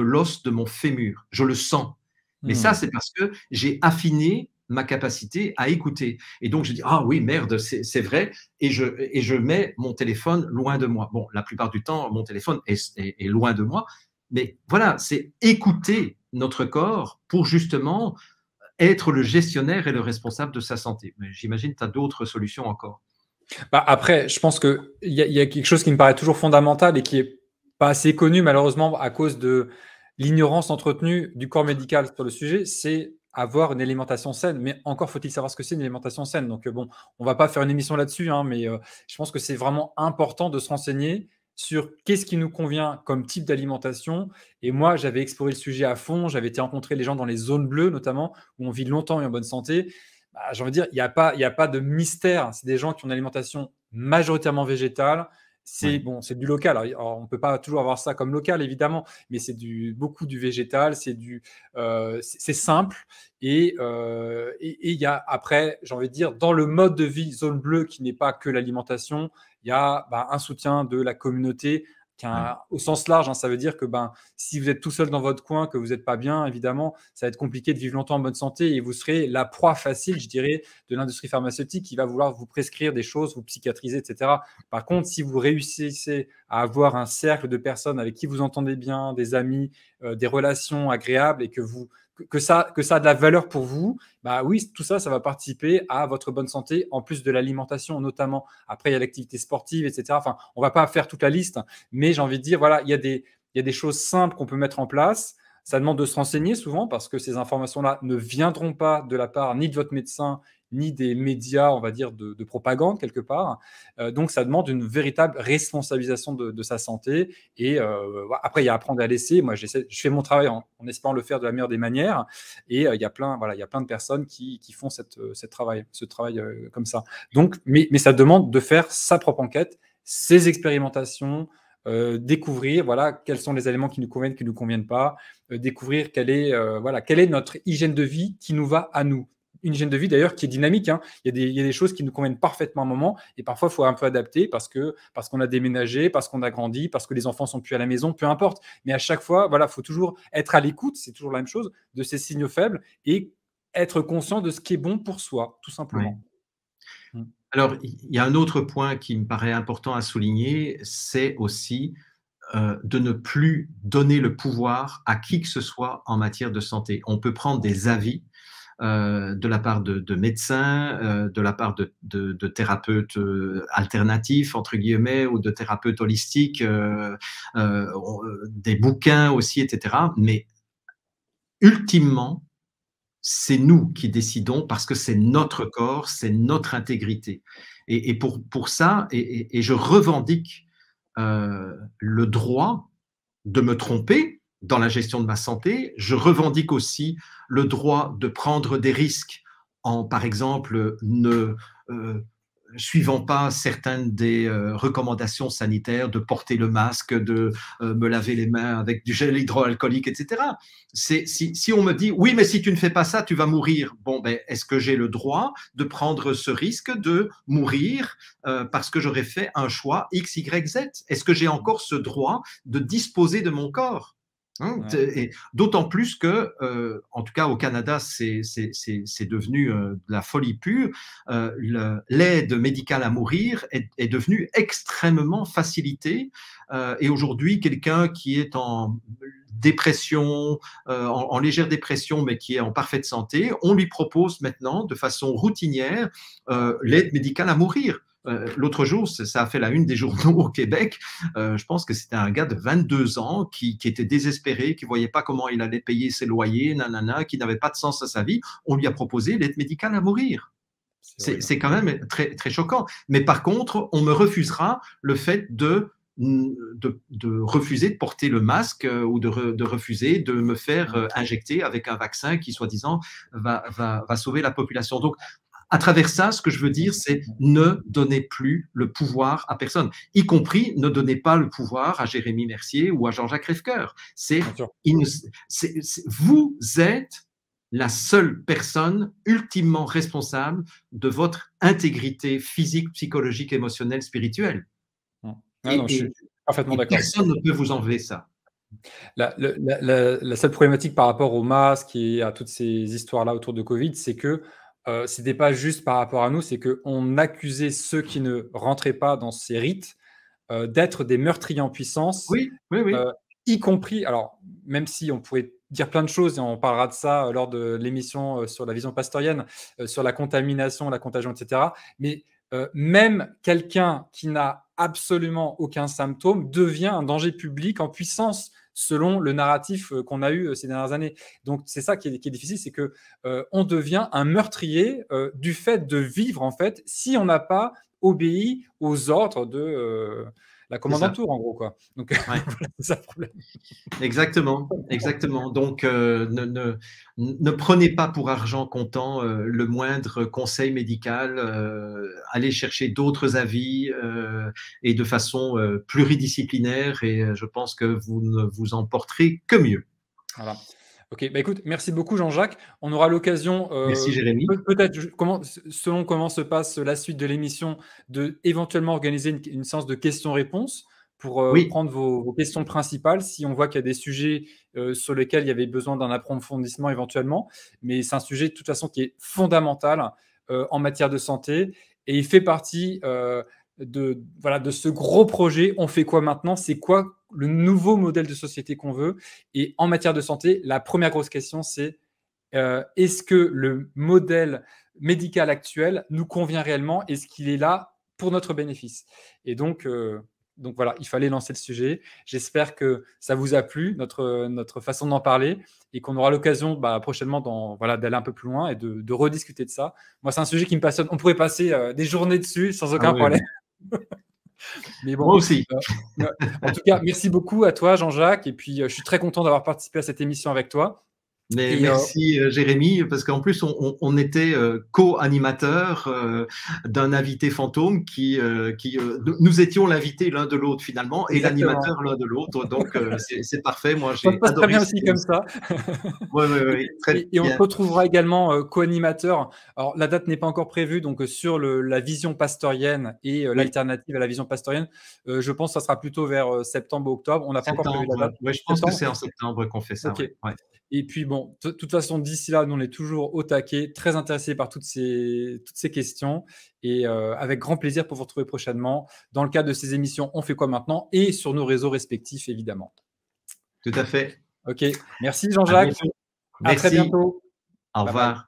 l'os de mon fémur. Je le sens. Mais ça, c'est parce que j'ai affiné ma capacité à écouter. Et donc, je dis, ah oui, merde, c'est vrai. Et je mets mon téléphone loin de moi. Bon, la plupart du temps, mon téléphone est loin de moi. Mais voilà, c'est écouter notre corps pour justement être le gestionnaire et le responsable de sa santé. Mais j'imagine que tu as d'autres solutions encore. Après, je pense qu'il y a quelque chose qui me paraît toujours fondamental et qui n'est pas assez connu, malheureusement, à cause de l'ignorance entretenue du corps médical sur le sujet, c'est avoir une alimentation saine. Mais encore faut-il savoir ce que c'est une alimentation saine. Donc, bon, on ne va pas faire une émission là-dessus, hein, mais je pense que c'est vraiment important de se renseigner sur qu'est-ce qui nous convient comme type d'alimentation. Et moi, j'avais exploré le sujet à fond. J'avais été rencontrer les gens dans les zones bleues, notamment, où on vit longtemps et en bonne santé. J'ai envie de dire, il n'y a pas de mystère. C'est des gens qui ont une alimentation majoritairement végétal. C'est Ouais. bon, c'est du local. Alors, on ne peut pas toujours avoir ça comme local, évidemment, mais c'est beaucoup du végétal, c'est simple. Et il y a après, j'ai envie de dire, dans le mode de vie zone bleue qui n'est pas que l'alimentation, il y a un soutien de la communauté Ouais. au sens large. Ça veut dire que si vous êtes tout seul dans votre coin, que vous n'êtes pas bien, évidemment, ça va être compliqué de vivre longtemps en bonne santé et vous serez la proie facile, je dirais, de l'industrie pharmaceutique qui va vouloir vous prescrire des choses, vous psychiatriser, etc. Par contre, si vous réussissez à avoir un cercle de personnes avec qui vous entendez bien, des amis, des relations agréables et que ça a de la valeur pour vous, oui, tout ça, ça va participer à votre bonne santé, en plus de l'alimentation notamment. Après, il y a l'activité sportive, etc. Enfin, on ne va pas faire toute la liste, mais j'ai envie de dire, voilà, il y a des choses simples qu'on peut mettre en place. Ça demande de se renseigner souvent parce que ces informations-là ne viendront pas de la part ni de votre médecin, ni des médias, on va dire, de propagande quelque part. Donc, ça demande une véritable responsabilisation de sa santé. Et après, il y a apprendre à laisser. Moi, je fais mon travail en espérant le faire de la meilleure des manières. Et il y a plein de personnes qui font ce travail comme ça. Donc, mais ça demande de faire sa propre enquête, ses expérimentations, découvrir quels sont les éléments qui nous conviennent, qui ne nous conviennent pas, découvrir quelle est notre hygiène de vie qui nous va à nous. Une hygiène de vie d'ailleurs qui est dynamique. Il y a des choses qui nous conviennent parfaitement à un moment et parfois il faut un peu adapter parce qu'on a déménagé, parce qu'on a grandi, parce que les enfants sont plus à la maison, peu importe. Mais à chaque fois, il faut toujours être à l'écoute, c'est toujours la même chose, de ces signaux faibles et être conscient de ce qui est bon pour soi, tout Ouais. simplement. Mm. Alors, il y a un autre point qui me paraît important à souligner, c'est aussi de ne plus donner le pouvoir à qui que ce soit en matière de santé. On peut prendre des avis de la part de médecins, de la part de thérapeutes alternatifs, entre guillemets, ou de thérapeutes holistiques, des bouquins aussi, etc. Mais ultimement, c'est nous qui décidons parce que c'est notre corps, c'est notre intégrité. Et pour ça, et je revendique le droit de me tromper dans la gestion de ma santé. Je revendique aussi le droit de prendre des risques en, par exemple, ne suivant pas certaines des recommandations sanitaires, de porter le masque, de me laver les mains avec du gel hydroalcoolique, etc. Si on me dit, oui, mais si tu ne fais pas ça, tu vas mourir. Bon, ben, est-ce que j'ai le droit de prendre ce risque de mourir parce que j'aurais fait un choix X, Y, Z? Est-ce que j'ai encore ce droit de disposer de mon corps? Et d'autant plus que, en tout cas au Canada, c'est devenu de la folie pure. L'aide médicale à mourir est devenue extrêmement facilitée. Et aujourd'hui, quelqu'un qui est en dépression, en légère dépression, mais qui est en parfaite santé, on lui propose maintenant, de façon routinière, l'aide médicale à mourir. L'autre jour, ça a fait la une des journaux au Québec. Je pense que c'était un gars de 22 ans qui était désespéré, qui ne voyait pas comment il allait payer ses loyers, nanana, qui n'avait pas de sens à sa vie. On lui a proposé l'aide médicale à mourir. C'est quand même très, très choquant. Mais par contre, on me refusera le fait de refuser de porter le masque ou de refuser de me faire injecter avec un vaccin qui, soi-disant, va sauver la population. Donc, à travers ça, ce que je veux dire, c'est ne donnez plus le pouvoir à personne, y compris ne donnez pas le pouvoir à Jérémy Mercier ou à Jean-Jacques Crèvecoeur. Vous êtes la seule personne ultimement responsable de votre intégrité physique, psychologique, émotionnelle, spirituelle. Je suis parfaitement d'accord. Personne ne peut vous enlever ça. La seule problématique par rapport au masque et à toutes ces histoires-là autour de Covid, c'est que ce n'était pas juste par rapport à nous, c'est qu'on accusait ceux qui ne rentraient pas dans ces rites d'être des meurtriers en puissance, oui. Y compris, alors même si on pourrait dire plein de choses, et on parlera de ça lors de l'émission sur la vision pastorienne, sur la contamination, la contagion, etc. Mais même quelqu'un qui n'a absolument aucun symptôme devient un danger public en puissance selon le narratif qu'on a eu ces dernières années. Donc, c'est ça qui est difficile, c'est qu'on devient un meurtrier du fait de vivre, en fait, si on n'a pas obéi aux ordres la C'est commande en ça. tour, en gros, quoi. Donc, Ouais. voilà, c'est ça le problème. Exactement, exactement. Donc, ne prenez pas pour argent comptant le moindre conseil médical. Allez chercher d'autres avis et de façon pluridisciplinaire. Et je pense que vous ne vous en porterez que mieux. Voilà. OK, bah, écoute, merci beaucoup Jean-Jacques. On aura l'occasion, Merci Jérémy. peut-être selon comment se passe la suite de l'émission, de éventuellement organiser une séance de questions-réponses pour, Oui, prendre vos questions principales si on voit qu'il y a des sujets, sur lesquels il y avait besoin d'un approfondissement éventuellement. Mais c'est un sujet de toute façon qui est fondamental, en matière de santé et il fait partie, voilà, de ce gros projet. On fait quoi maintenant? C'est quoi le nouveau modèle de société qu'on veut? Et en matière de santé, la première grosse question, c'est est-ce que le modèle médical actuel nous convient réellement? Est-ce qu'il est là pour notre bénéfice? Et donc voilà, il fallait lancer le sujet. J'espère que ça vous a plu, notre façon d'en parler, et qu'on aura l'occasion prochainement voilà, d'aller un peu plus loin et de rediscuter de ça. Moi, c'est un sujet qui me passionne. On pourrait passer des journées dessus sans ah aucun oui, problème. oui. Mais Moi bon, aussi. heu, en tout cas, merci beaucoup à toi, Jean-Jacques, et puis, je suis très content d'avoir participé à cette émission avec toi Mais et merci Jérémy, parce qu'en plus on était co-animateurs d'un invité fantôme qui nous étions l'invité l'un de l'autre finalement et exactement. l'animateur l'un de l'autre. Donc c'est parfait. Moi Ça se j'ai passe très adoré bien cette aussi comme émission. ça. Oui, oui, Et oui, très et on se bien. retrouvera également, co-animateur. Alors la date n'est pas encore prévue, donc sur la vision pastorienne et Oui, l'alternative à la vision pastorienne. Je pense que ça sera plutôt vers, septembre ou octobre. On n'a pas encore prévu la septembre. date. Ouais, je pense que Septembre? c'est en septembre qu'on fait ça. OK. Ouais, ouais. Et puis bon, de toute façon, d'ici là, nous, on est toujours au taquet, très intéressés par toutes ces questions et avec grand plaisir pour vous retrouver prochainement dans le cadre de ces émissions «On fait quoi maintenant?» et sur nos réseaux respectifs, évidemment. Tout à fait. OK. Merci À Jean-Jacques. bientôt. À très Merci. bientôt. Au Bye bye. revoir.